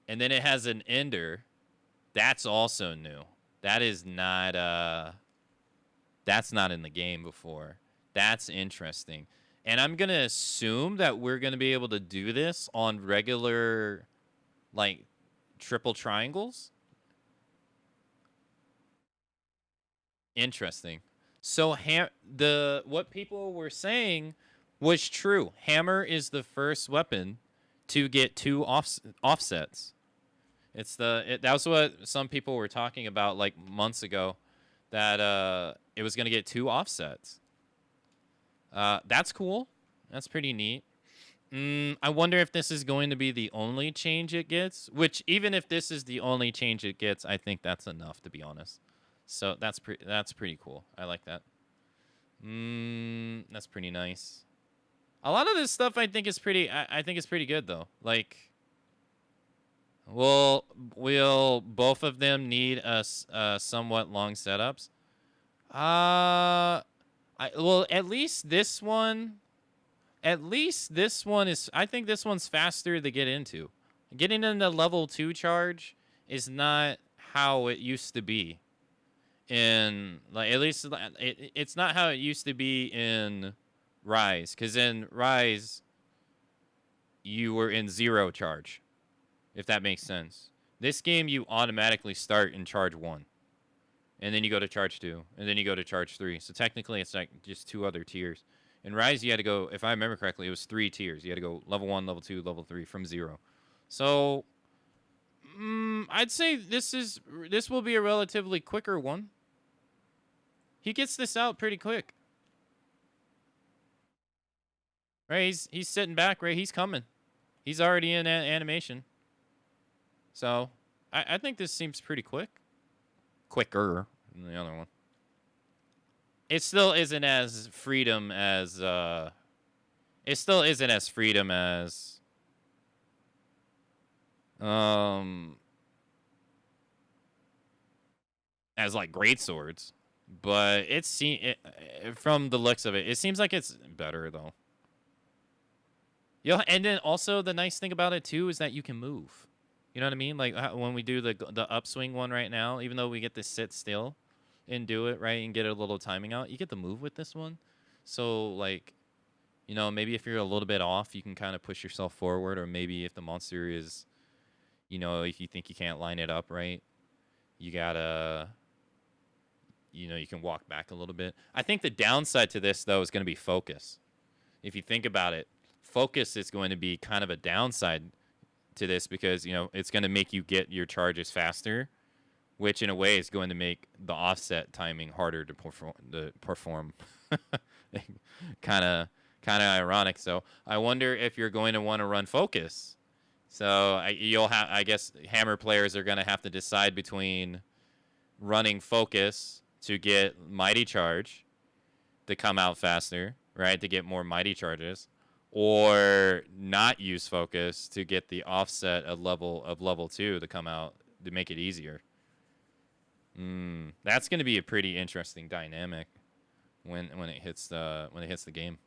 And then it has an ender. That's also new. That is not that's not in the game before. That's interesting. And I'm going to assume that we're going to be able to do this on regular like triple triangles. Interesting. So what people were saying was true. Hammer is the first weapon to get 2 offsets. That was what some people were talking about like months ago, that it was going to get 2 offsets. That's cool. That's pretty neat. I wonder if this is going to be the only change it gets, which even if this is the only change it gets, I think that's enough, to be honest. So that's pretty cool. I like that. That's pretty nice. A lot of this stuff I think is pretty good though. Like, will both of them need somewhat long setups? Well, at least this one is, I think this one's faster to get into. Getting into level 2 charge is not how it used to be. At least it's not how it used to be in Rise, because in Rise you were in 0 charge, if that makes sense. This game you automatically start in charge 1, and then you go to charge 2, and then you go to charge 3. So technically it's like just 2 other tiers. In Rise you had to go, if I remember correctly, it was 3 tiers. You had to go level 1, level 2, level 3 from 0. So I'd say this will be a relatively quicker one. He gets this out pretty quick. Right, he's sitting back, right? He's coming. He's already in animation. So, I think this seems pretty quick. Quicker than the other one. It still isn't as freedom as as like great swords, but from the looks of it, it seems like it's better though. And then also the nice thing about it too is that you can move. You know what I mean? Like when we do the upswing one right now, even though we get to sit still and do it right and get a little timing out, you get to move with this one. So like, you know, maybe if you're a little bit off, you can kind of push yourself forward, or maybe if the monster is, you know, if you think you can't line it up right, you gotta, you know, you can walk back a little bit. I think the downside to this though is going to be focus. If you think about it, focus is going to be kind of a downside to this, because, you know, it's going to make you get your charges faster, which in a way is going to make the offset timing harder to perform. kind of ironic. So I wonder if you're going to want to run focus. So I guess Hammer players are going to have to decide between running focus to get mighty charge to come out faster, right, to get more mighty charges, or not use focus to get the offset of level 2 to come out to make it easier. That's going to be a pretty interesting dynamic when it hits the game.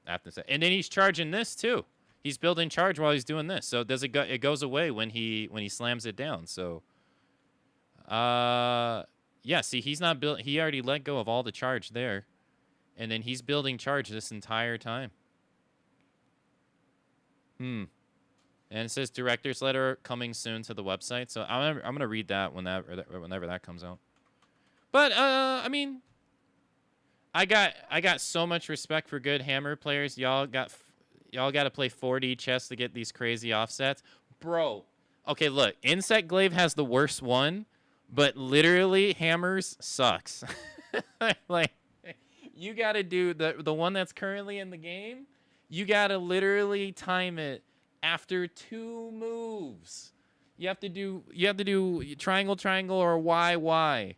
I have to say. And then he's charging this too. He's building charge while he's doing this. So does it go? It goes away when he slams it down. So, yeah. See, he's not built. He already let go of all the charge there, and then he's building charge this entire time. And it says director's letter coming soon to the website. So I'm gonna read that whenever that comes out. But I mean, I got so much respect for good Hammer players. Y'all got to play 4D chess to get these crazy offsets, bro. Okay, look, Insect Glaive has the worst one, but literally Hammers sucks. Like, you got to do the one that's currently in the game. You got to literally time it after 2 moves. You have to do triangle triangle or Y.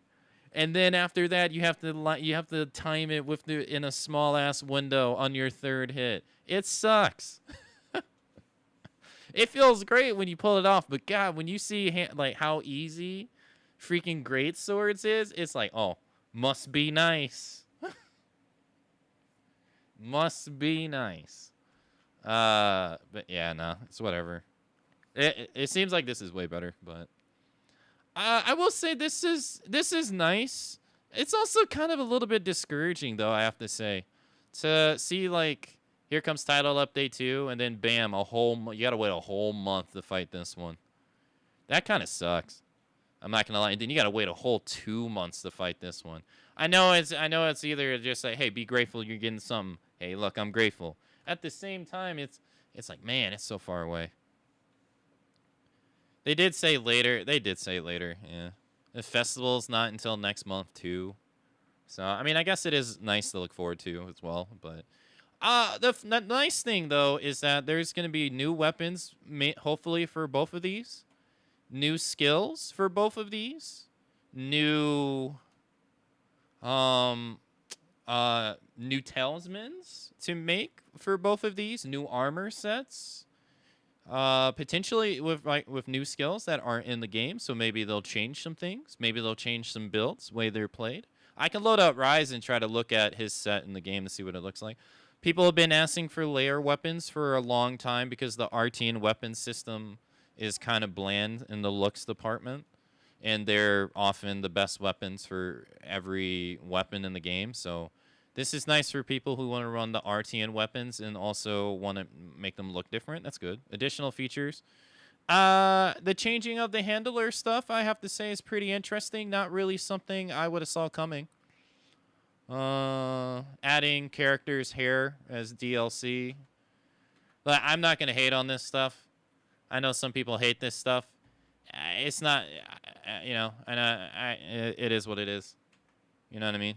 And then after that, you have to time it in a small ass window on your 3rd hit. It sucks. It feels great when you pull it off, but God, when you see like how easy freaking Great Swords is, it's like, oh, must be nice. Must be nice. But yeah, no, it's whatever. It seems like this is way better, but. I will say this is nice. It's also kind of a little bit discouraging, though, I have to say. To see, like, here comes title update 2, and then bam, you gotta wait a whole month to fight this one. That kind of sucks. I'm not gonna lie. And then you gotta wait a whole 2 months to fight this one. I know it's either just like, hey, be grateful you're getting something. Hey, look, I'm grateful. At the same time, it's like, man, it's so far away. They did say later, yeah. The festival's not until next month, too. So, I mean, I guess it is nice to look forward to as well. But the nice thing, though, is that there's going to be new weapons, hopefully, for both of these. New skills for both of these. New talismans to make for both of these. New armor sets. Potentially with new skills that aren't in the game, so maybe they'll change some things. Maybe they'll change some builds, way they're played. I can load up Rise and try to look at his set in the game to see what it looks like. People have been asking for layer weapons for a long time because the RTN weapon system is kind of bland in the looks department, and they're often the best weapons for every weapon in the game. So this is nice for people who want to run the RTN weapons and also want to make them look different. That's good. Additional features. The changing of the handler stuff, I have to say, is pretty interesting. Not really something I would have saw coming. Adding characters' hair as DLC. But I'm not going to hate on this stuff. I know some people hate this stuff. It's not, it is what it is. You know what I mean?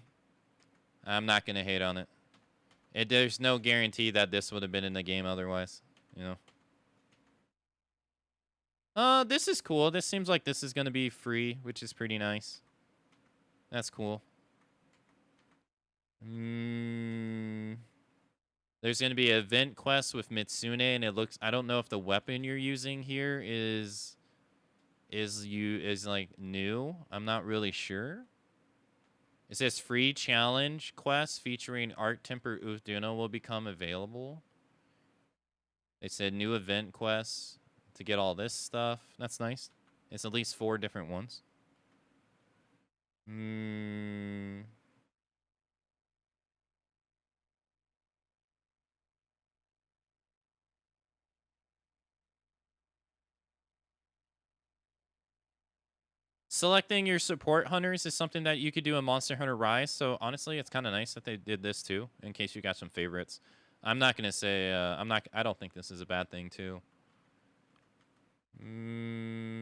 I'm not going to hate on it. There's no guarantee that this would have been in the game otherwise, you know. This is cool. This seems like this is going to be free, which is pretty nice. That's cool. There's going to be an event quest with Mitsune, and it looks, I don't know if the weapon you're using here is like new. I'm not really sure. It says free challenge quest featuring Art Temper Uthduno will become available. They said new event quests to get all this stuff. That's nice. It's at least 4 different ones. Selecting your support hunters is something that you could do in Monster Hunter Rise. So honestly, it's kind of nice that they did this too, in case you got some favorites. I'm not gonna say I don't think this is a bad thing too.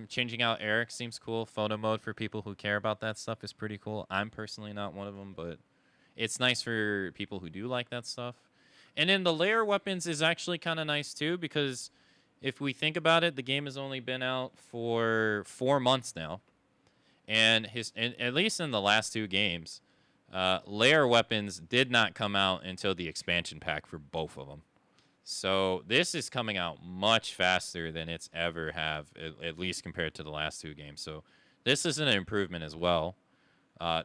Changing out Eric seems cool. Photo mode for people who care about that stuff is pretty cool. I'm personally not one of them, but it's nice for people who do like that stuff. And then the layer weapons is actually kind of nice too, because if we think about it, the game has only been out for 4 months now. And at least in the last 2 games, layer weapons did not come out until the expansion pack for both of them. So this is coming out much faster than it's ever have, at least compared to the last 2 games. So this is an improvement as well,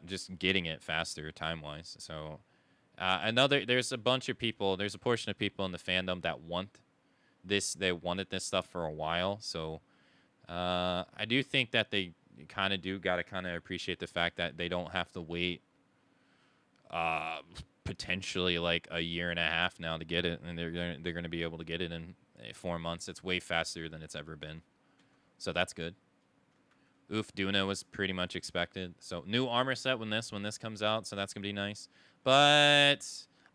just getting it faster time-wise. So there's a bunch of people, there's a portion of people in the fandom that want they wanted this stuff for a while. So I do think that they kind of do got to kind of appreciate the fact that they don't have to wait potentially like a year and a half now to get it, and they're going to be able to get it in 4 months. It's way faster than it's ever been, so that's good. Oof, Duna was pretty much expected. So new armor set when this comes out, so that's gonna be nice. But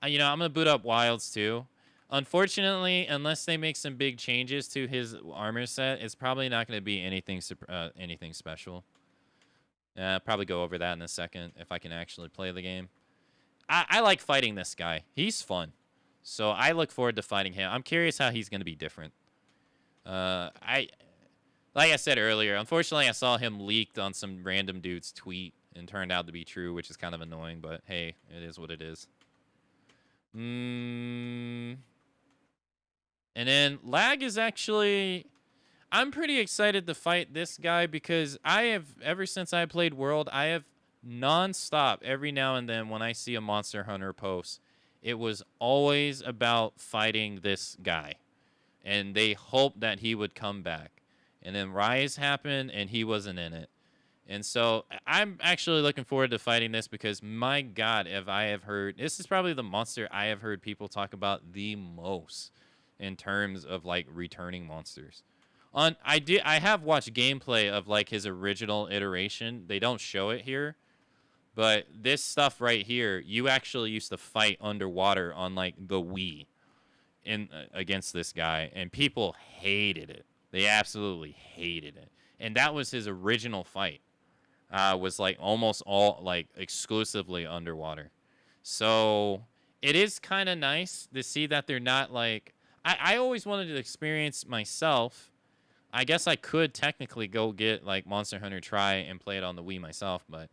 I'm gonna boot up Wilds too. Unfortunately, unless they make some big changes to his armor set, it's probably not gonna be anything special. Probably go over that in a second if I can actually play the game. I like fighting this guy. He's fun. So I look forward to fighting him. I'm curious how he's going to be different. Like I said earlier, unfortunately, I saw him leaked on some random dude's tweet and turned out to be true, which is kind of annoying, but hey, it is what it is. And then lag is actually... I'm pretty excited to fight this guy because ever since I played World, I have non-stop every now and then when I see a Monster Hunter post, it was always about fighting this guy. And they hoped that he would come back. And then Rise happened and he wasn't in it. And so I'm actually looking forward to fighting this because my God, if I have heard, this is probably the monster I have heard people talk about the most in terms of like returning monsters. I have watched gameplay of like his original iteration. They don't show it here, but this stuff right here, you actually used to fight underwater on like the Wii against this guy, and people hated it. They absolutely hated it, and that was his original fight. Was like almost all like exclusively underwater. So it is kind of nice to see that they're not like I always wanted to experience myself. I guess I could technically go get like Monster Hunter Tri and play it on the Wii myself, but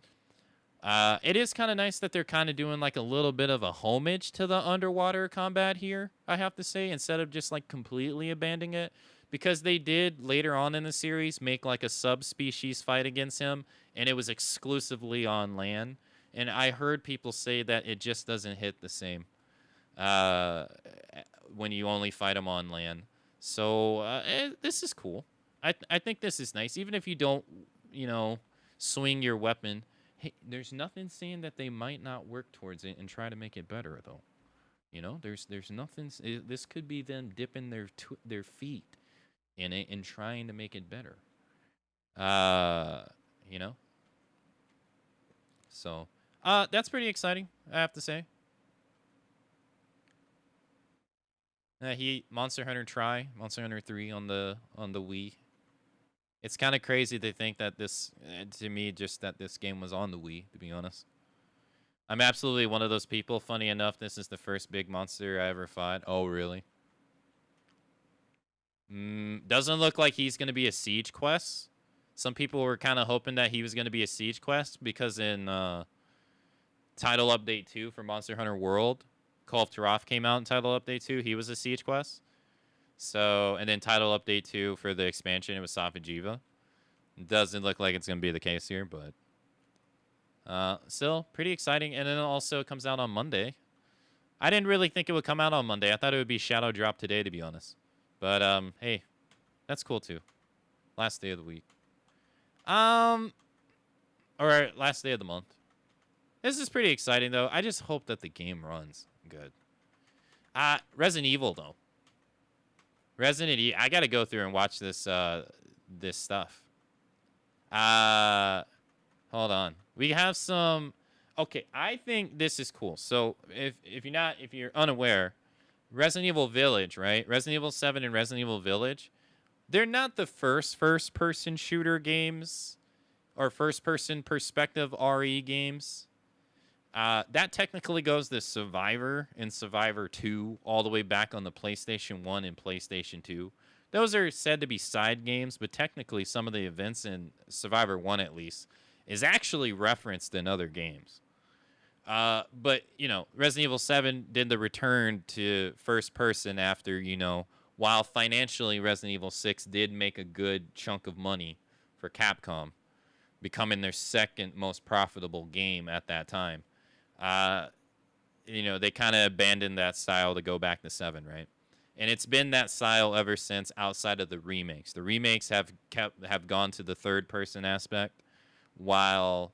it is kind of nice that they're kind of doing like a little bit of a homage to the underwater combat here, I have to say, instead of just like completely abandoning it, because they did later on in the series make like a subspecies fight against him, and it was exclusively on land, and I heard people say that it just doesn't hit the same when you only fight him on land. So this is cool. I think this is nice. Even if you don't, swing your weapon, hey, there's nothing saying that they might not work towards it and try to make it better, though. There's nothing. This could be them dipping their feet in it and trying to make it better. So that's pretty exciting, I have to say. Monster Hunter Tri, Monster Hunter 3 on the Wii. It's kind of crazy to think that this, to me, just that this game was on the Wii, to be honest. I'm absolutely one of those people. Funny enough, this is the first big monster I ever fought. Oh, really? Doesn't look like he's going to be a siege quest. Some people were kind of hoping that he was going to be a siege quest because in Title Update 2 for Monster Hunter World, Call of Tarath came out in Title Update 2. He was a siege quest. So, and then Title Update 2 for the expansion, it was Safajiva. Doesn't look like it's going to be the case here, but still pretty exciting. And then it also comes out on Monday. I didn't really think it would come out on Monday. I thought it would be Shadow Drop today, to be honest. But hey, that's cool too. Last day of the week. Or last day of the month. This is pretty exciting though. I just hope that the game runs good. Resident Evil though. Resident Evil. I gotta go through and watch this this stuff. Hold on. We have some. Okay, I think this is cool. So if you're unaware, Resident Evil Village, right? Resident Evil 7 and Resident Evil Village, they're not the first-person shooter games or first-person perspective RE games. That technically goes to Survivor and Survivor 2 all the way back on the PlayStation 1 and PlayStation 2. Those are said to be side games, but technically some of the events in Survivor 1 at least is actually referenced in other games. But, Resident Evil 7 did the return to first person after, while financially Resident Evil 6 did make a good chunk of money for Capcom, becoming their second most profitable game at that time. They kind of abandoned that style to go back to 7, right? And it's been that style ever since, outside of the remakes. The remakes have gone to the third person aspect, while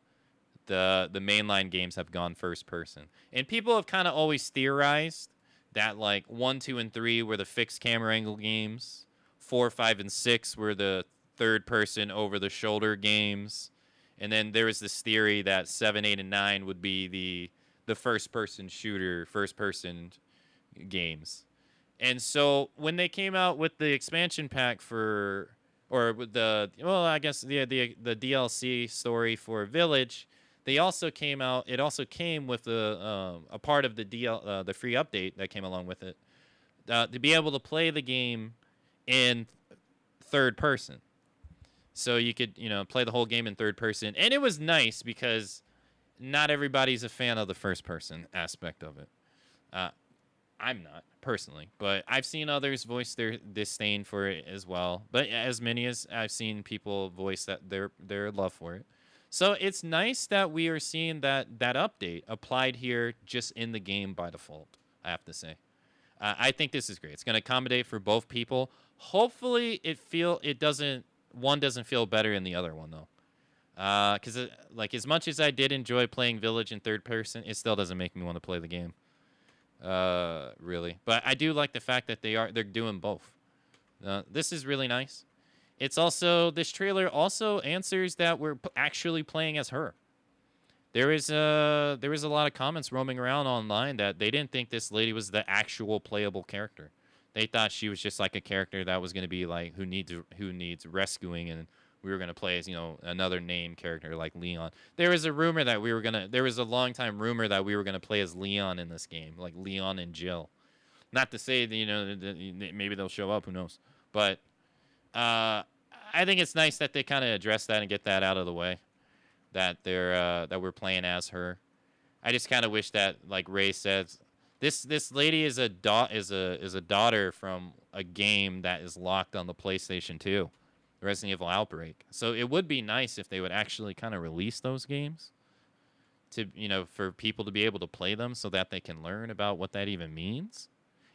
the mainline games have gone first person. And people have kind of always theorized that like 1, 2, and 3 were the fixed camera angle games. 4, 5, and 6 were the third person over the shoulder games. And then there was this theory that 7, 8, and 9 would be the first person shooter, first person games. And so when they came out with the expansion pack for, or with the, well, I guess the DLC story for Village, they also came out. It also came with a part of the free update that came along with it, to be able to play the game in third person. So you could, play the whole game in third person, and it was nice because not everybody's a fan of the first person aspect of it. I'm not personally, but I've seen others voice their disdain for it as well. But as many as I've seen people voice that their love for it. So it's nice that we are seeing that update applied here just in the game by default, I have to say. I think this is great. It's going to accommodate for both people. Hopefully one doesn't feel better than the other one, though. Because like, as much as I did enjoy playing Village in third person, it still doesn't make me want to play the game. Really. But I do like the fact that they're doing both. This is really nice. It's also, this trailer also answers that we're actually playing as her. There was a lot of comments roaming around online that they didn't think this lady was the actual playable character. They thought she was just like a character that was going to be like who needs rescuing, and we were going to play as, another named character like Leon. There was a rumor that there was a long time rumor that we were going to play as Leon in this game, like Leon and Jill. Not to say that, maybe they'll show up, who knows. But I think it's nice that they kind of address that and get that out of the way, that that we're playing as her. I just kind of wish that, like Ray says, this lady is a daughter from a game that is locked on the PlayStation 2, Resident Evil Outbreak. So it would be nice if they would actually kind of release those games to, for people to be able to play them so that they can learn about what that even means.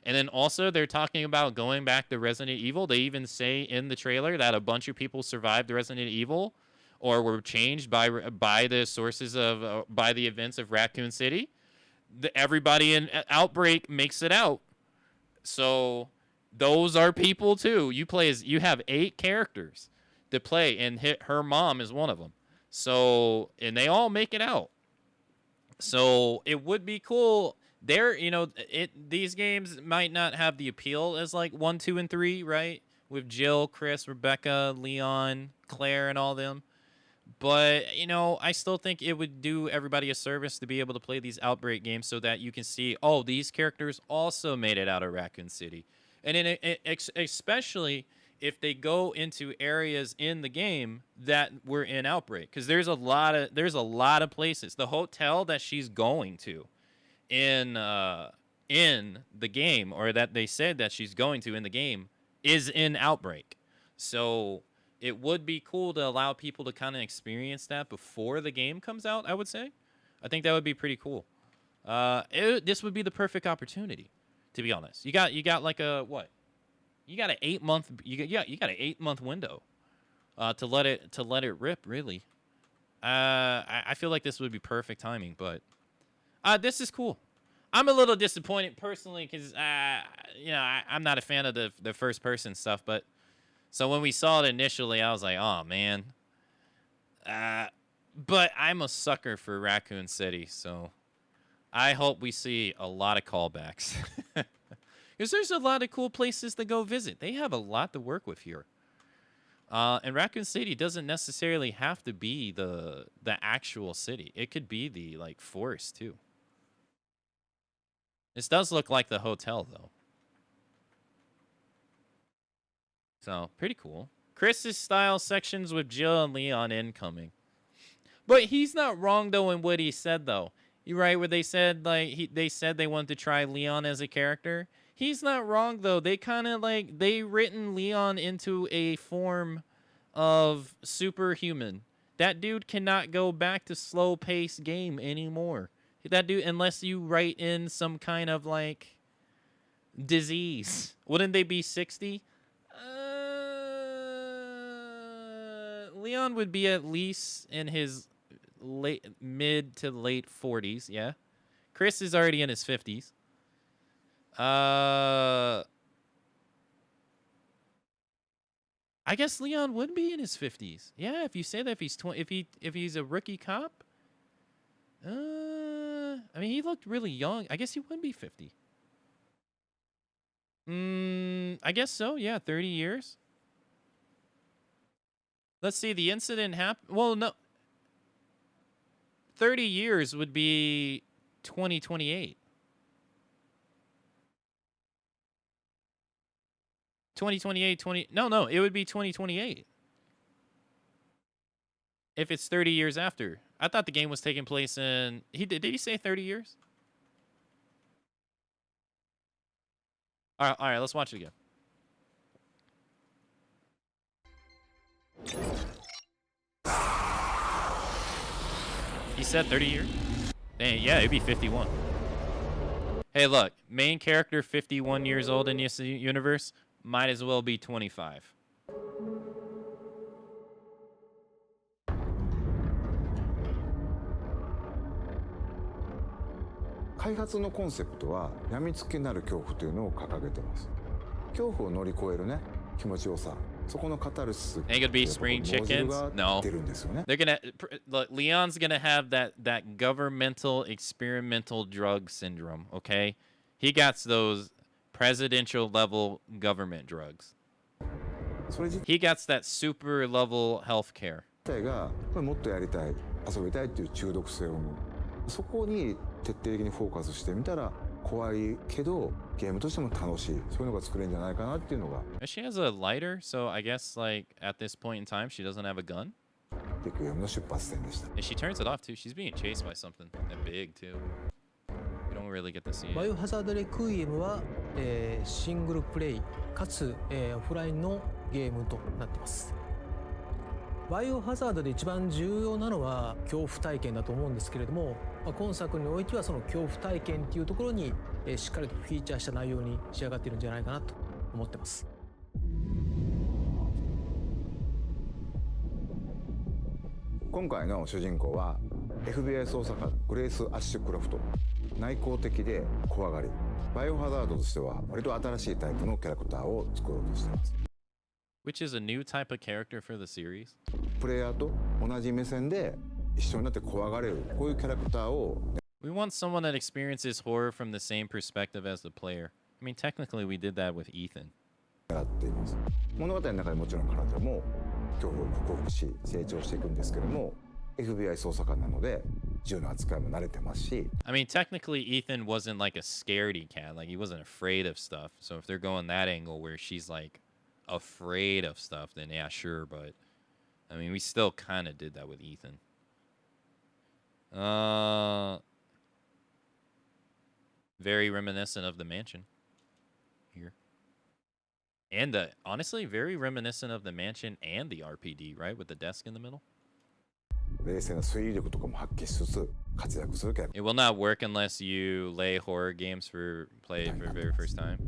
And then also they're talking about going back to Resident Evil. They even say in the trailer that a bunch of people survived Resident Evil or were changed by the sources of by the events of Raccoon City. Everybody in Outbreak makes it out. So those are people too. You have 8 characters to play, and her mom is one of them. So, and they all make it out. So it would be cool. These games might not have the appeal as like 1, 2, and 3, right? With Jill, Chris, Rebecca, Leon, Claire, and all them. But, I still think it would do everybody a service to be able to play these Outbreak games so that you can see, oh, these characters also made it out of Raccoon City. And then especially if they go into areas in the game that were in Outbreak. Because there's a lot of places. The hotel that she's going to in the game, or that they said that she's going to in the game, is in Outbreak. So it would be cool to allow people to kind of experience that before the game comes out, I would say. I think that would be pretty cool. This would be the perfect opportunity, to be honest. You got like a what? You got an 8-month you got an 8-month window to let it rip, really. I feel like this would be perfect timing, but this is cool. I'm a little disappointed personally because I'm not a fan of the first person stuff, but so when we saw it initially, I was like, oh man. But I'm a sucker for Raccoon City, so I hope we see a lot of callbacks. Because there's a lot of cool places to go visit. They have a lot to work with here. And Raccoon City doesn't necessarily have to be the actual city. It could be the forest too. This does look like the hotel though. So pretty cool. Chris's style sections with Jill and Leon incoming. But he's not wrong though in what he said though. You right where they said they said they wanted to try Leon as a character. He's not wrong though. They kind of they written Leon into a form of superhuman. That dude cannot go back to slow paced game anymore. That dude, unless you write in some kind of disease. Wouldn't they be 60? Leon would be at least in his mid to late 40s, yeah. Chris is already in his 50s. I guess Leon would be in his 50s. Yeah, if you say that, if he's if he's a rookie cop. I mean, he looked really young. I guess he would be 50. I guess so. Yeah, 30 years. Let's see. The incident happened. Well, no. 30 years would be 2028. 2028, no, it would be 2028. If it's 30 years after. I thought the game was taking place in... Did he say 30 years? All right, let's watch it again. He said 30 years? Dang, yeah, it'd be 51. Hey, look, main character 51 years old in this universe might as well be 25.開発のコンセプトは病みつきになる恐怖というのを掲げてます。恐怖を乗り越えるね、気持ちよさ。そこのカタルシス。Ain't gonna be spring chickens? No. They're gonna. Look, Leon's gonna have that governmental experimental drug syndrome. Okay, he got those presidential level government drugs. He got that super level healthcare. がこれもっとやりたい、遊びたいっていう中毒性を生む。そこに徹底的にフォーカスしてみたら怖いけどゲームとしても楽しい、そういうのが作れるんじゃないかなっていうのが。She has a lighter, so I guess like at this point in time she doesn't have a gun. レクイエムの出発点でした。And she turns it off too. She's being chased by something that big too. We don't really get to see it. バイオハザードレクイエムは、シングルプレイかつ、オフラインのゲームとなっています。バイオハザードで一番重要なのは恐怖体験だと思うんですけれども、今作においてはその恐怖体験っていうところに、しっかりとフィーチャーした内容に仕上がっているんじゃないかなと思ってます。今回の主人公は FBI 捜査官グレイス・アッシュクロフト。内向的で怖がり。バイオハザードとしては割と新しいタイプのキャラクターを作ろうとしています。Which is a new type of character for the series. プレイヤーと同じ目線で一緒になって怖がれるこういうキャラクターを。We want someone that experiences horror from the same perspective as the player. I mean, technically, we did that with Ethan. 狙っています。物語の中でもちろん彼女も恐怖を克服し成長していくんですけども、FBI 捜査官なので銃の扱いも慣れてますし。I mean, technically, Ethan wasn't like a scaredy cat. Like he wasn't afraid of stuff. So if they're going that angle where she's like afraid of stuff, then yeah, sure. But I mean, we still kind of did that with Ethan. Very reminiscent of the mansion here. And honestly, very reminiscent of the mansion and the RPD, right? With the desk in the middle. 冷静な推理力とかも発揮しつつ活躍するキャラクター。It will not work unless you lay horror games play for the very first time.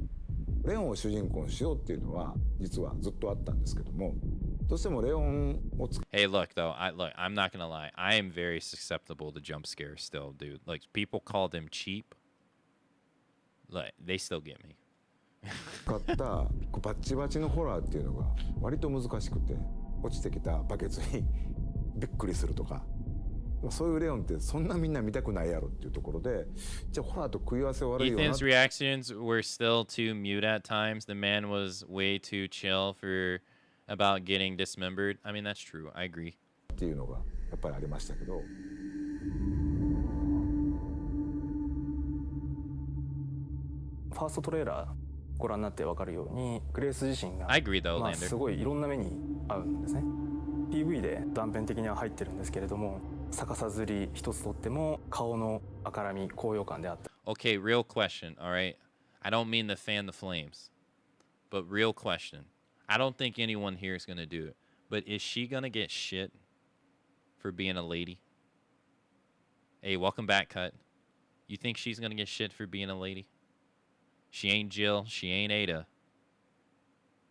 レオンを主人公にしようっていうのは実はずっとあったんですけども、どうしてもレオンをHey, look though, I'm not gonna lie. I am very susceptible to jump scares still, dude. Like people call them cheap. Like they still get me. 使ったバッチバチのホラーっていうのが割と難しくて、落ちてきたバケツにびっくりするとか、そういうレオンってそんなみんな見たくないやろっていうところで、じゃあホラーと食い合わせ悪いよな。Ethan's reactions were still too mute at times. The man was way too chill for about getting dismembered. I mean, that's true. I agree. っていうのがやっぱりありましたけど。ファーストトレーラーご覧になって分かるようにグレース自身が I agree though, すごいいろんな目に合うんですね。 PV で断片的には入ってるんですけれども、逆さずり一つとっても顔の赤らみ高揚感であった。 Okay, real question, all right? I don't mean to fan the flames, but real question. I don't think anyone here is gonna do it, but is she gonna get shit for being a lady? Hey, welcome back, Cut. You think she's gonna get shit for being a lady? She ain't Jill. She ain't Ada.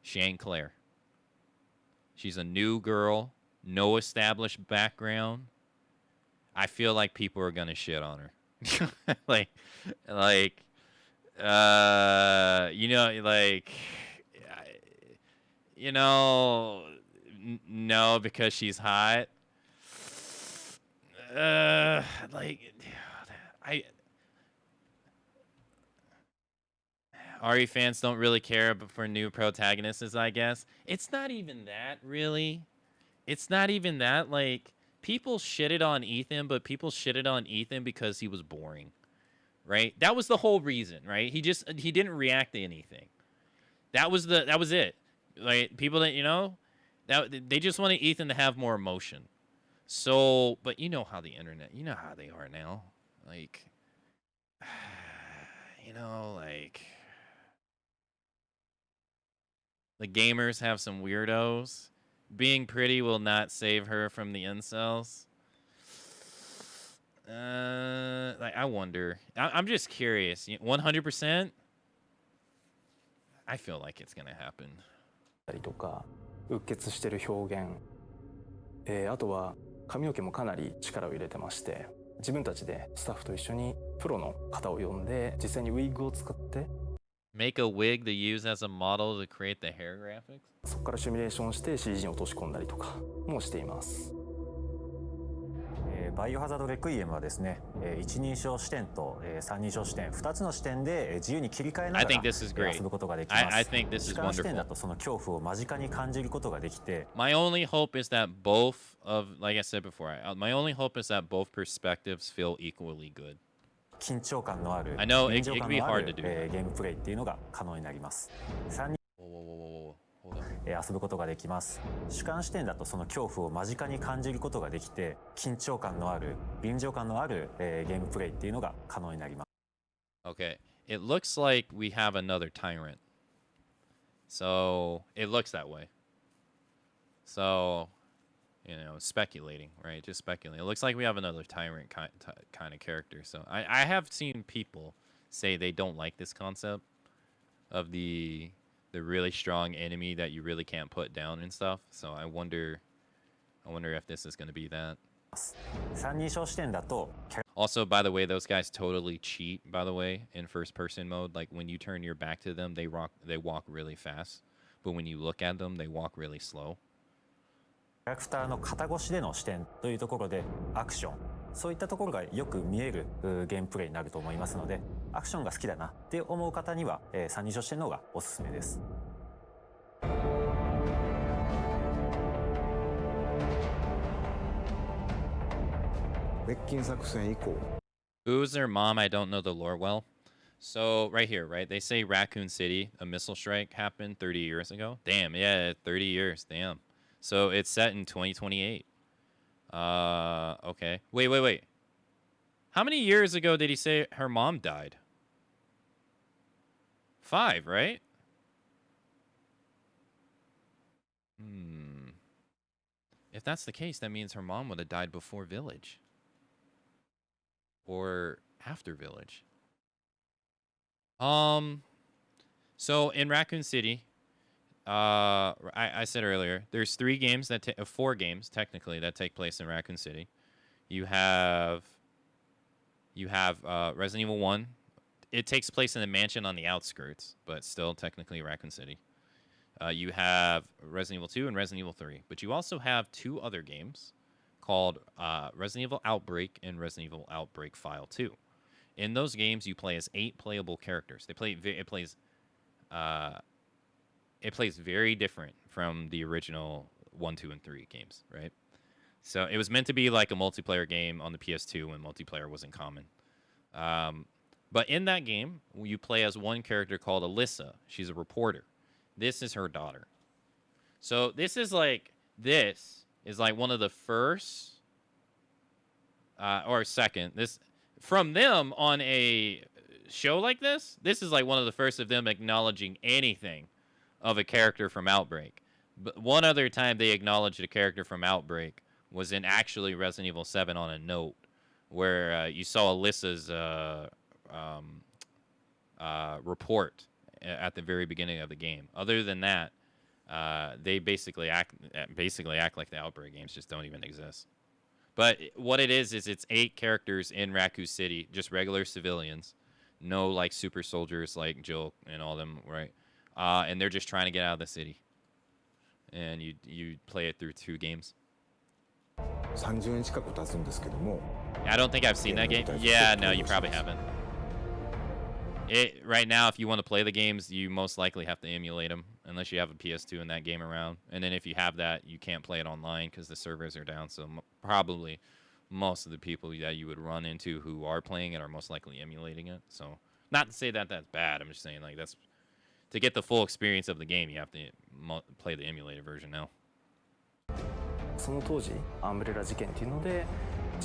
She ain't Claire. She's a new girl. No established background. I feel like people are gonna shit on her. like, you know, like, you know, no, because she's hot. Like, RE fans don't really care for new protagonists, I guess. It's not even that, really. It's not even that. Like, people shitted on Ethan, but people shitted on Ethan because he was boring, right? That was the whole reason, right? He didn't react to anything. That was it. Like, people that, you know, that they just wanted Ethan to have more emotion. So, but you know how the internet, you know how they are now. Like, you know, like, the gamers have some weirdos. Being pretty will not save her from the incels. Like, I wonder. I'm just curious. 100%? I feel like it's gonna happen. とかうっ血してる表現、あとは髪の毛もかなり力を入れてまして、自分たちでスタッフと一緒にプロの方を呼んで実際にウィッグを使って Make a wig to use as a model to create the hair graphics? そこからシミュレーションして CG に落とし込んだりとかもしています。バイオハザードレクイエムはですね、一人称視点と三人称視点2つの視点で自由に切り替えながら遊ぶことができます。主観視点だとその恐怖を間近に感じることができて。My only hope is that both of, like I said before, my only hope is that both perspectives feel equally good. 緊張感のある、I know it 臨場 can 感 be のあ hard る to do. ゲームプレイっていうのが可能になります。遊ぶことができます。主観視点だとその恐怖を間近に感じることができて、緊張感のある、臨場感のある、ゲームプレイっていうのが可能になります。Okay, it looks like we have another tyrant. So it looks that way. So, you know, speculating, right? Just speculating. It looks like we have another tyrant kind of character. So I have seen people say they don't like this concept of the really strong enemy that you really can't put down and stuff. So I wonder if this is going to be that. 三人称視点だと Also, by the way, those guys totally cheat, by the way, in first person mode. Like, when you turn your back to them, they walk really fast. But when you look at them, they walk really slow. キャラクターの肩越しでの視点というところでアクション、そういったところがよく見えるゲームプレイになると思いますので、アクションが好きだなって思う方には、三人称視点の方がおすすめです。滅菌作戦以降 Who's their mom? I don't know the lore well. So, right here, right? They say Raccoon City, a missile strike happened 30 years ago. Damn, yeah, 30 years, damn. So, it's set in 2028. Okay. Wait. How many years ago did he say her mom died? 5, right? If that's the case, that means her mom would have died before Village. Or after Village. So in Raccoon City, I said earlier, there's 4 games technically that take place in Raccoon City. You have Resident Evil 1. It takes place in a mansion on the outskirts, but still technically Raccoon City. You have Resident Evil 2 and Resident Evil 3. But you also have 2 other games called Resident Evil Outbreak and Resident Evil Outbreak File 2. In those games, you play as 8 playable characters. It plays very different from the original 1, 2, and 3 games, right? So it was meant to be like a multiplayer game on the PS2 when multiplayer wasn't common. But in that game, you play as one character called Alyssa. She's a reporter. This is her daughter. So this is like one of the first or second. This from them on a show like this. This is like one of the first of them acknowledging anything of a character from Outbreak. But one other time they acknowledged a character from Outbreak was in actually Resident Evil 7 on a note, where you saw Alyssa's report at the very beginning of the game. Other than that, they basically act like the Outbreak games just don't even exist. But what it is it's 8 characters in Raku City, just regular civilians, no like super soldiers like Jill and all them, right? And they're just trying to get out of the city. And you play it through 2 games. 30年近く経つんですけども I don't think I've seen that game. Yeah, no, you probably haven't. Right now, if you want to play the games, you most likely have to emulate them, unless you have a PS2 and that game around. And then if you have that, you can't play it online because the servers are down. So probably most of the people that you would run into who are playing it are most likely emulating it. So not to say that that's bad. I'm just saying like that's to get the full experience of the game, you have to play the emulated version now. その当時アンブレラ事件っていうので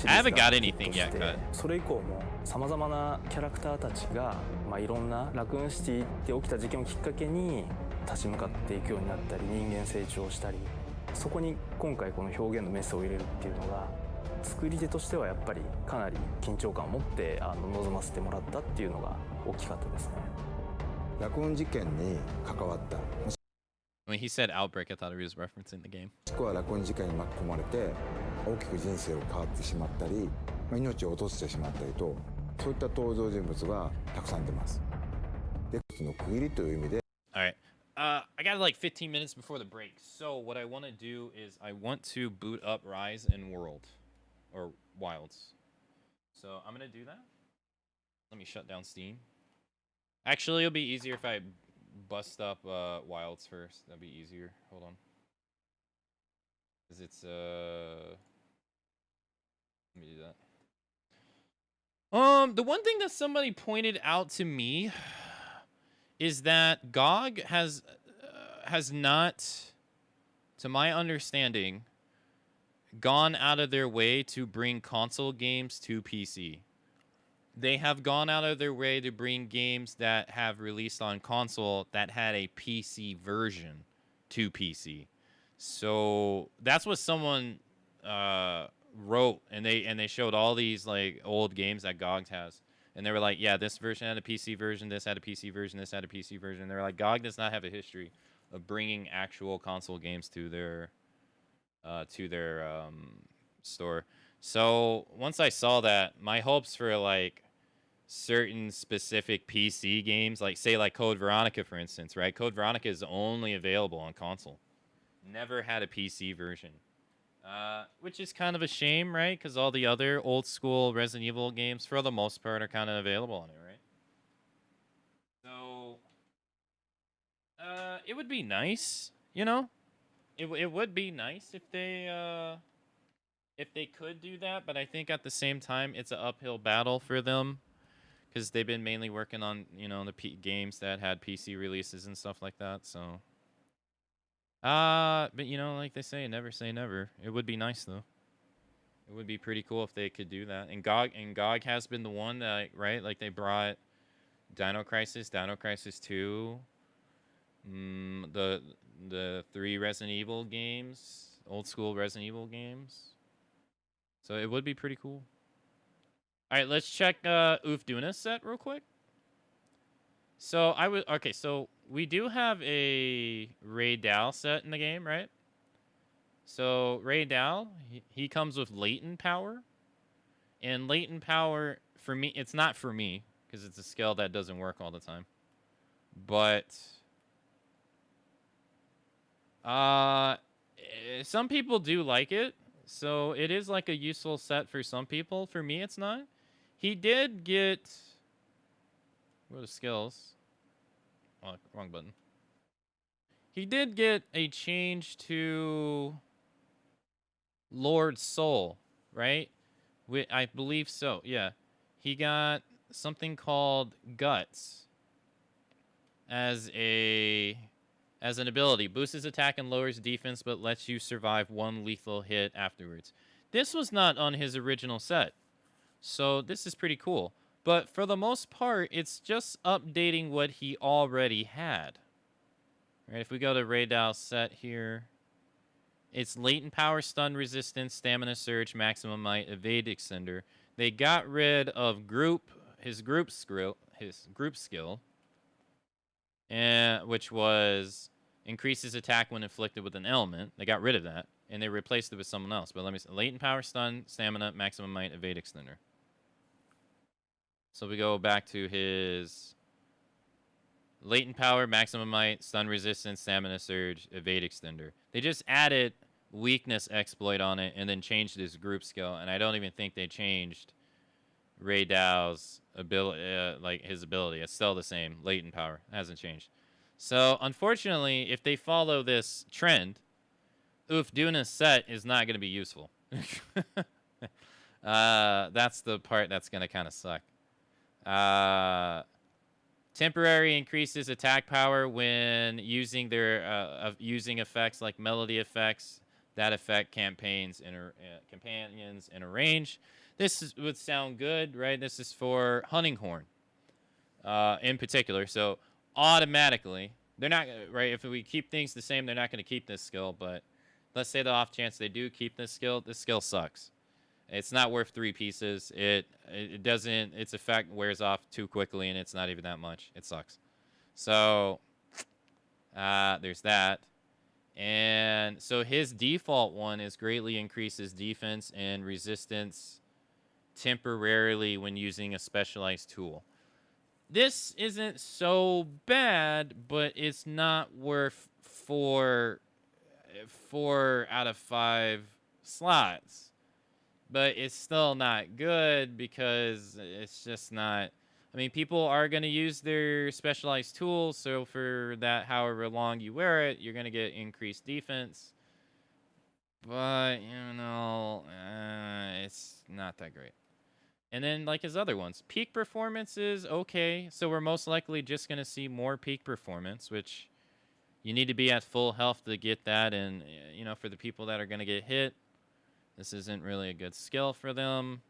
I haven't got anything yet, but それ以降もさまざまなキャラクターたちが、いろんなラクーンシティって起きた事件をきっかけに立ち向かっていくようになったり人間成長したりそこに今回この表現のメスを入れるっていうのが作り手としてはやっぱりかなり緊張感を持って臨ませてもらったっていうのが大きかったですね。ラクーン事件に関わった When he said Outbreak, I thought he was referencing the game. もしくはラクーン事件に巻き込まれて大きく人生を変わってしまったり、命を落としてしまったりとそういった登場人物がたくさん出ます。で、の区切りという意味で All right. I got like 15 minutes before the break. So what I want to do is I want to boot up Rise and World or Wilds. So I'm going to do that. Let me shut down Steam. Actually, it'll be easier if I bust up Wilds first. That'd be easier. Hold on. Cuz it's let me do that. The one thing that somebody pointed out to me is that GOG has not, to my understanding, gone out of their way to bring console games to PC. They have gone out of their way to bring games that have released on console that had a PC version to PC. So that's what someone wrote, and they showed all these like old games that GOG has. And they were like, yeah, this version had a PC version, this had a PC version, this had a PC version. And they're like, GOG does not have a history of bringing actual console games to their store. So once I saw that, my hopes for like certain specific PC games, like say like Code Veronica, for instance, right? Code Veronica is only available on console. Never had a PC version. Which is kind of a shame, right? Because all the other old school Resident Evil games, for the most part, are kind of available on it, right? So, it would be nice, you know? It would be nice if they could do that, but I think at the same time, it's an uphill battle for them. Because they've been mainly working on, you know, the games that had PC releases and stuff like that, so... but you know, like they say never. It would be nice though. It would be pretty cool if they could do that. And GOG has been the one that, right? Like they brought Dino Crisis 2, the 3 Resident Evil games, old school Resident Evil games. So it would be pretty cool. All right, let's check Oof Duna's set real quick. So so we do have a Ray Dow set in the game, right? So Ray Dow, he comes with latent power. And latent power, for me, it's not for me, because it's a skill that doesn't work all the time. But some people do like it. So it is like a useful set for some people. For me, it's not. He did get... What are the skills? Oh, wrong button. He did get a change to Lord Soul, right? I believe so, yeah. He got something called Guts as an ability. Boosts his attack and lowers defense, but lets you survive 1 lethal hit afterwards. This was not on his original set, so this is pretty cool. But for the most part, it's just updating what he already had. Right, if we go to Raydow's set here, it's latent power, stun resistance, stamina surge, maximum might, evade extender. They got rid of his group skill, and which was increases attack when inflicted with an element. They got rid of that, and they replaced it with someone else. But let me see. Latent power, stun, stamina, maximum might, evade extender. So we go back to his latent power, maximum might, stun resistance, stamina surge, evade extender. They just added weakness exploit on it and then changed his group skill, and I don't even think they changed Ray Dow's ability, like his ability. It's still the same. Latent power hasn't changed. So unfortunately, if they follow this trend, doing a set is not going to be useful. That's the part that's going to kind of suck. Temporary increases attack power when using their using effects like melody effects that affect companions in a range. This would sound good, right? This is for Hunting Horn in particular. So automatically, they're not right. If we keep things the same, they're not going to keep this skill. But let's say the off chance they do keep this skill sucks. It's not worth 3 pieces. It doesn't. Its effect wears off too quickly, and it's not even that much. It sucks. So there's that. And so his default one is greatly increases defense and resistance temporarily when using a specialized tool. This isn't so bad, but it's not worth 4 out of 5 slots. But it's still not good because it's just not. I mean, people are going to use their specialized tools, so for that however long you wear it, you're going to get increased defense. But, it's not that great. And then, like his other ones, peak performance is okay. So we're most likely just going to see more peak performance, which you need to be at full health to get that. And, for the people that are going to get hit, this isn't really a good skill for them.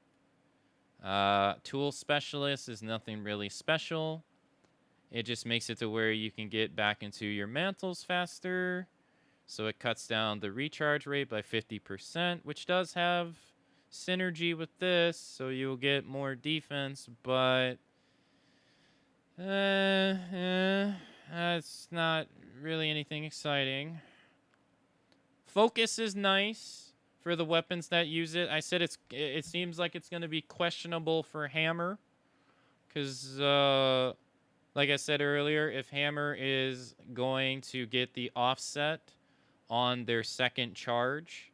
Tool specialist is nothing really special. It just makes it to where you can get back into your mantles faster. So it cuts down the recharge rate by 50%, which does have synergy with this. So you'll get more defense, but it's not really anything exciting. Focus is nice for the weapons that use it. I said it seems like it's going to be questionable for Hammer because, like I said earlier, if Hammer is going to get the offset on their second charge,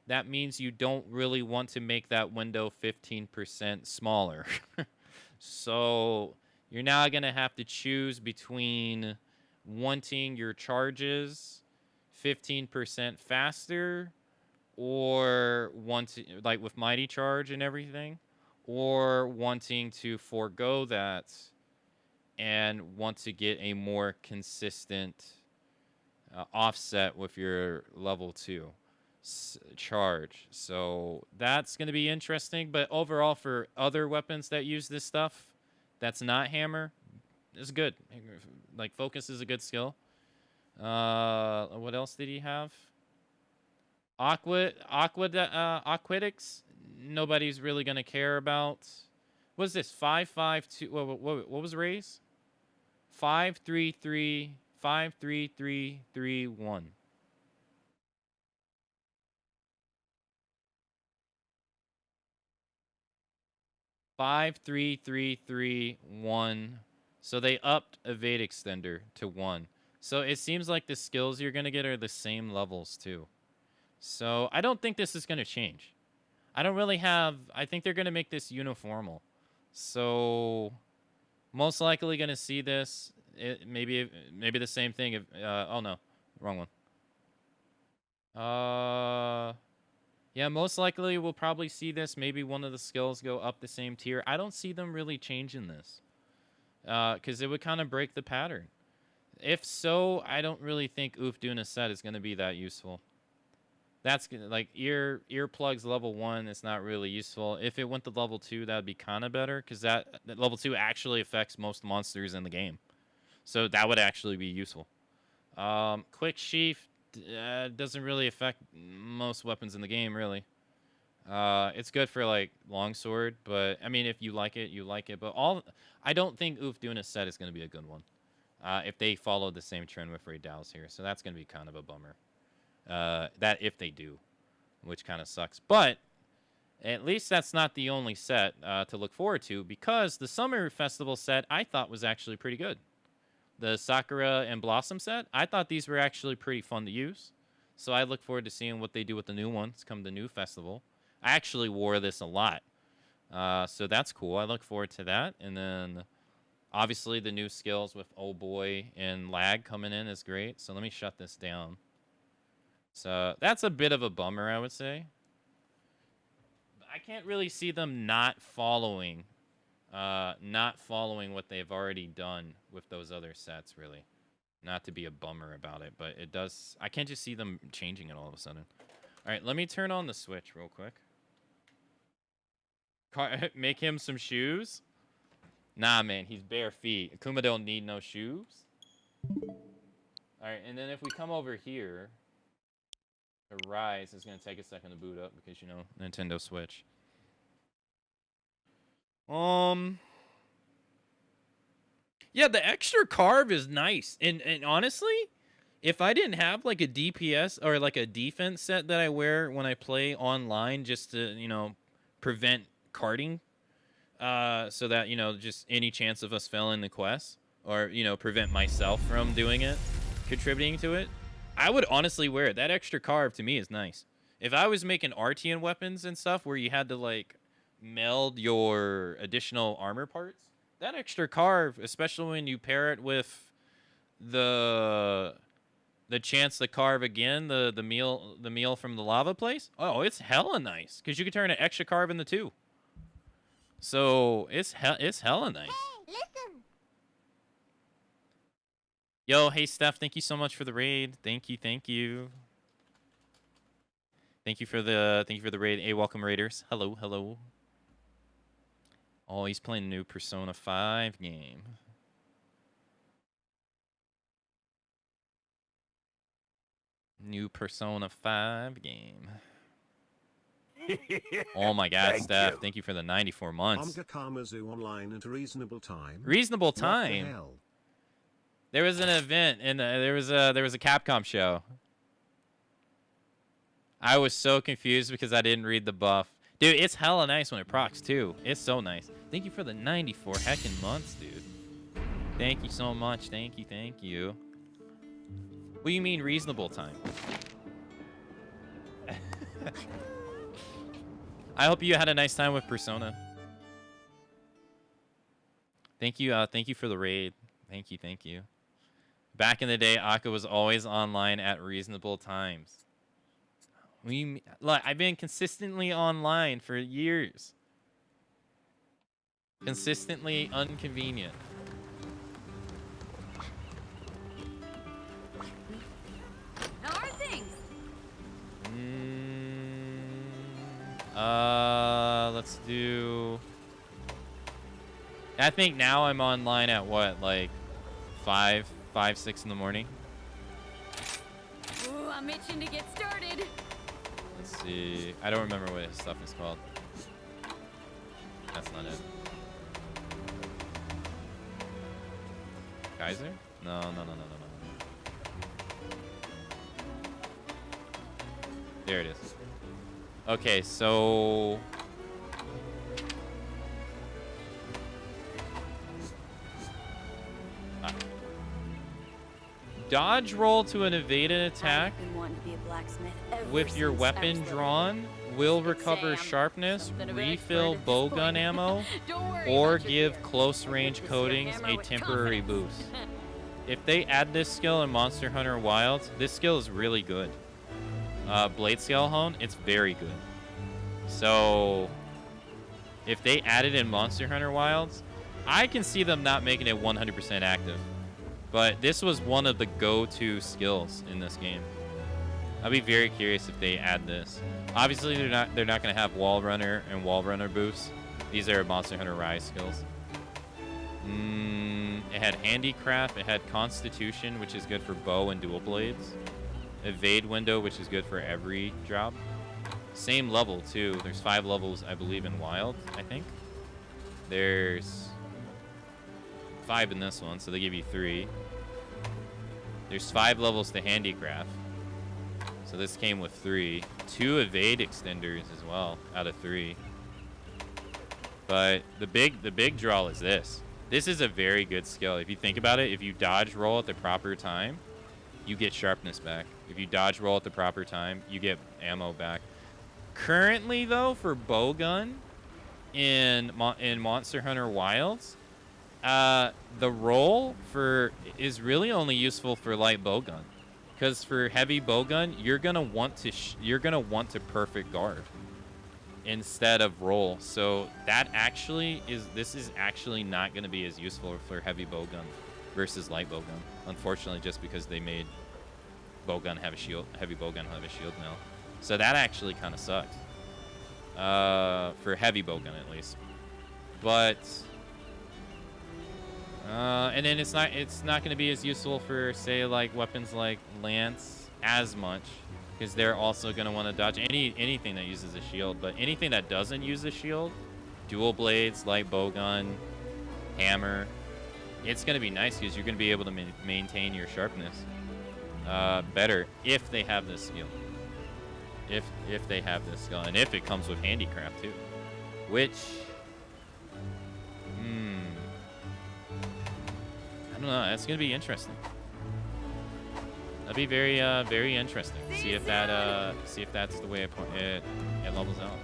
that means you don't really want to make that window 15% smaller. So you're now going to have to choose between wanting your charges 15% faster, or like with Mighty Charge and everything, or wanting to forego that and want to get a more consistent offset with your level 2 charge. So that's going to be interesting. But overall, for other weapons that use this stuff, that's not Hammer, it's good. Like Focus is a good skill. What else did he have? Aquatics, nobody's really going to care about. What is this? 552. What was Ray's? 533 53331. Five, 3, 3, 3, 1. So they upped evade extender to 1. So it seems like the skills you're going to get are the same levels too. So I don't think this is going to change. I think they're going to make this uniformal. So most likely going to see this. Maybe the same thing. Oh no, wrong one. Yeah, most likely we'll probably see this. Maybe one of the skills go up the same tier. I don't see them really changing this. Because it would kind of break the pattern. If so, I don't really think doing a set is going to be that useful. That's like earplugs level 1. It's not really useful. If it went to level 2, that'd be kind of better because that level 2 actually affects most monsters in the game, so that would actually be useful. Quick sheath doesn't really affect most weapons in the game, really. It's good for like longsword, but I mean, if you like it, you like it. But I don't think doing a set is going to be a good one. if they follow the same trend with Raid Dallas here. So that's going to be kind of a bummer. That if they do, which kind of sucks. But at least that's not the only set to look forward to, because the Summer Festival set I thought was actually pretty good. The Sakura and Blossom set, I thought these were actually pretty fun to use. So I look forward to seeing what they do with the new ones come the new festival. I actually wore this a lot. So that's cool. I look forward to that. And then obviously the new skills with Oh Boy and Lag coming in is great. So let me shut this down. So that's a bit of a bummer, I would say. I can't really see them not following what they've already done with those other sets, really. Not to be a bummer about it, but it does. I can't just see them changing it all of a sudden. All right, let me turn on the Switch real quick. Make him some shoes? Nah, man, he's bare feet. Akuma don't need no shoes. All right, and then if we come over here, the Rise is going to take a second to boot up because, you know, Nintendo Switch. Yeah, the extra carve is nice. And honestly, if I didn't have like a DPS or like a defense set that I wear when I play online just to, you know, prevent carding, so that, you know, just any chance of us failing the quest or, you know, prevent myself from doing it, contributing to it, I would honestly wear it. That extra carve to me is nice. If I was making Artian weapons and stuff where you had to like meld your additional armor parts, that extra carve, especially when you pair it with the chance to carve again, the meal from the lava place. Oh, it's hella nice because you can turn an extra carve into 2. So it's hella nice. Hey, listen. Yo, hey Steph, thank you so much for the raid. Thank you. Thank you for the raid. Hey, welcome raiders. Hello. Oh, he's playing a new Persona 5 game. New Persona 5 game. Oh my God, Steph! Thank you for the 94 months. Akamatzu online at a reasonable time. Reasonable time. What the hell? There was an event and there was a Capcom show. I was so confused because I didn't read the buff. Dude, it's hella nice when it procs too. It's so nice. Thank you for the 94 heckin' months, dude. Thank you so much. Thank you. What do you mean reasonable time? I hope you had a nice time with Persona. Thank you for the raid. Thank you. Back in the day, Akka was always online at reasonable times. Look, I've been consistently online for years. Consistently inconvenient. How are things? Let's do... I think now I'm online at what, like 5, 6 in the morning? Ooh, I'm itching to get started. Let's see. I don't remember what his stuff is called. That's not it. Kaiser? No. There it is. Okay, so... Dodge roll to an evaded attack with your weapon drawn will recover sharpness, refill bowgun ammo, or give close range coatings a temporary boost. If they add this skill in Monster Hunter Wilds, this skill is really good. Blade Scale Hone, it's very good. So if they add it in Monster Hunter Wilds, I can see them not making it 100% active. But this was one of the go-to skills in this game. I'll be very curious if they add this. Obviously, they're not going to have Wall Runner and Wall Runner boosts. These are Monster Hunter Rise skills. It had Handicraft. It had Constitution, which is good for bow and dual blades. Evade Window, which is good for every drop. Same level, too. There's 5 levels, I believe, in Wild, I think. There's 5 in this one, so they give you 3. There's 5 levels to handicraft. So this came with 3. 2 evade extenders as well out of 3. But the big draw is this. This is a very good skill. If you think about it, if you dodge roll at the proper time, you get sharpness back. If you dodge roll at the proper time, you get ammo back. Currently, though, for bowgun in Monster Hunter Wilds, the roll is really only useful for light bowgun, because for heavy bowgun, you're gonna want to perfect guard instead of roll. So that this is actually not going to be as useful for heavy bowgun versus light bowgun, unfortunately, just because they made heavy bowgun have a shield now. So that actually kind of sucks for heavy bowgun at least. But and then it's not going to be as useful for, say, like weapons like lance as much, because they're also going to want to dodge anything that uses a shield. But anything that doesn't use a shield, dual blades, light bowgun, hammer, it's going to be nice because you're going to be able to maintain your sharpness better if they have this skill. If they have this skill, and if it comes with handicraft too, which I don't know. That's going to be interesting. That'd be very interesting. See if that's the way it levels out.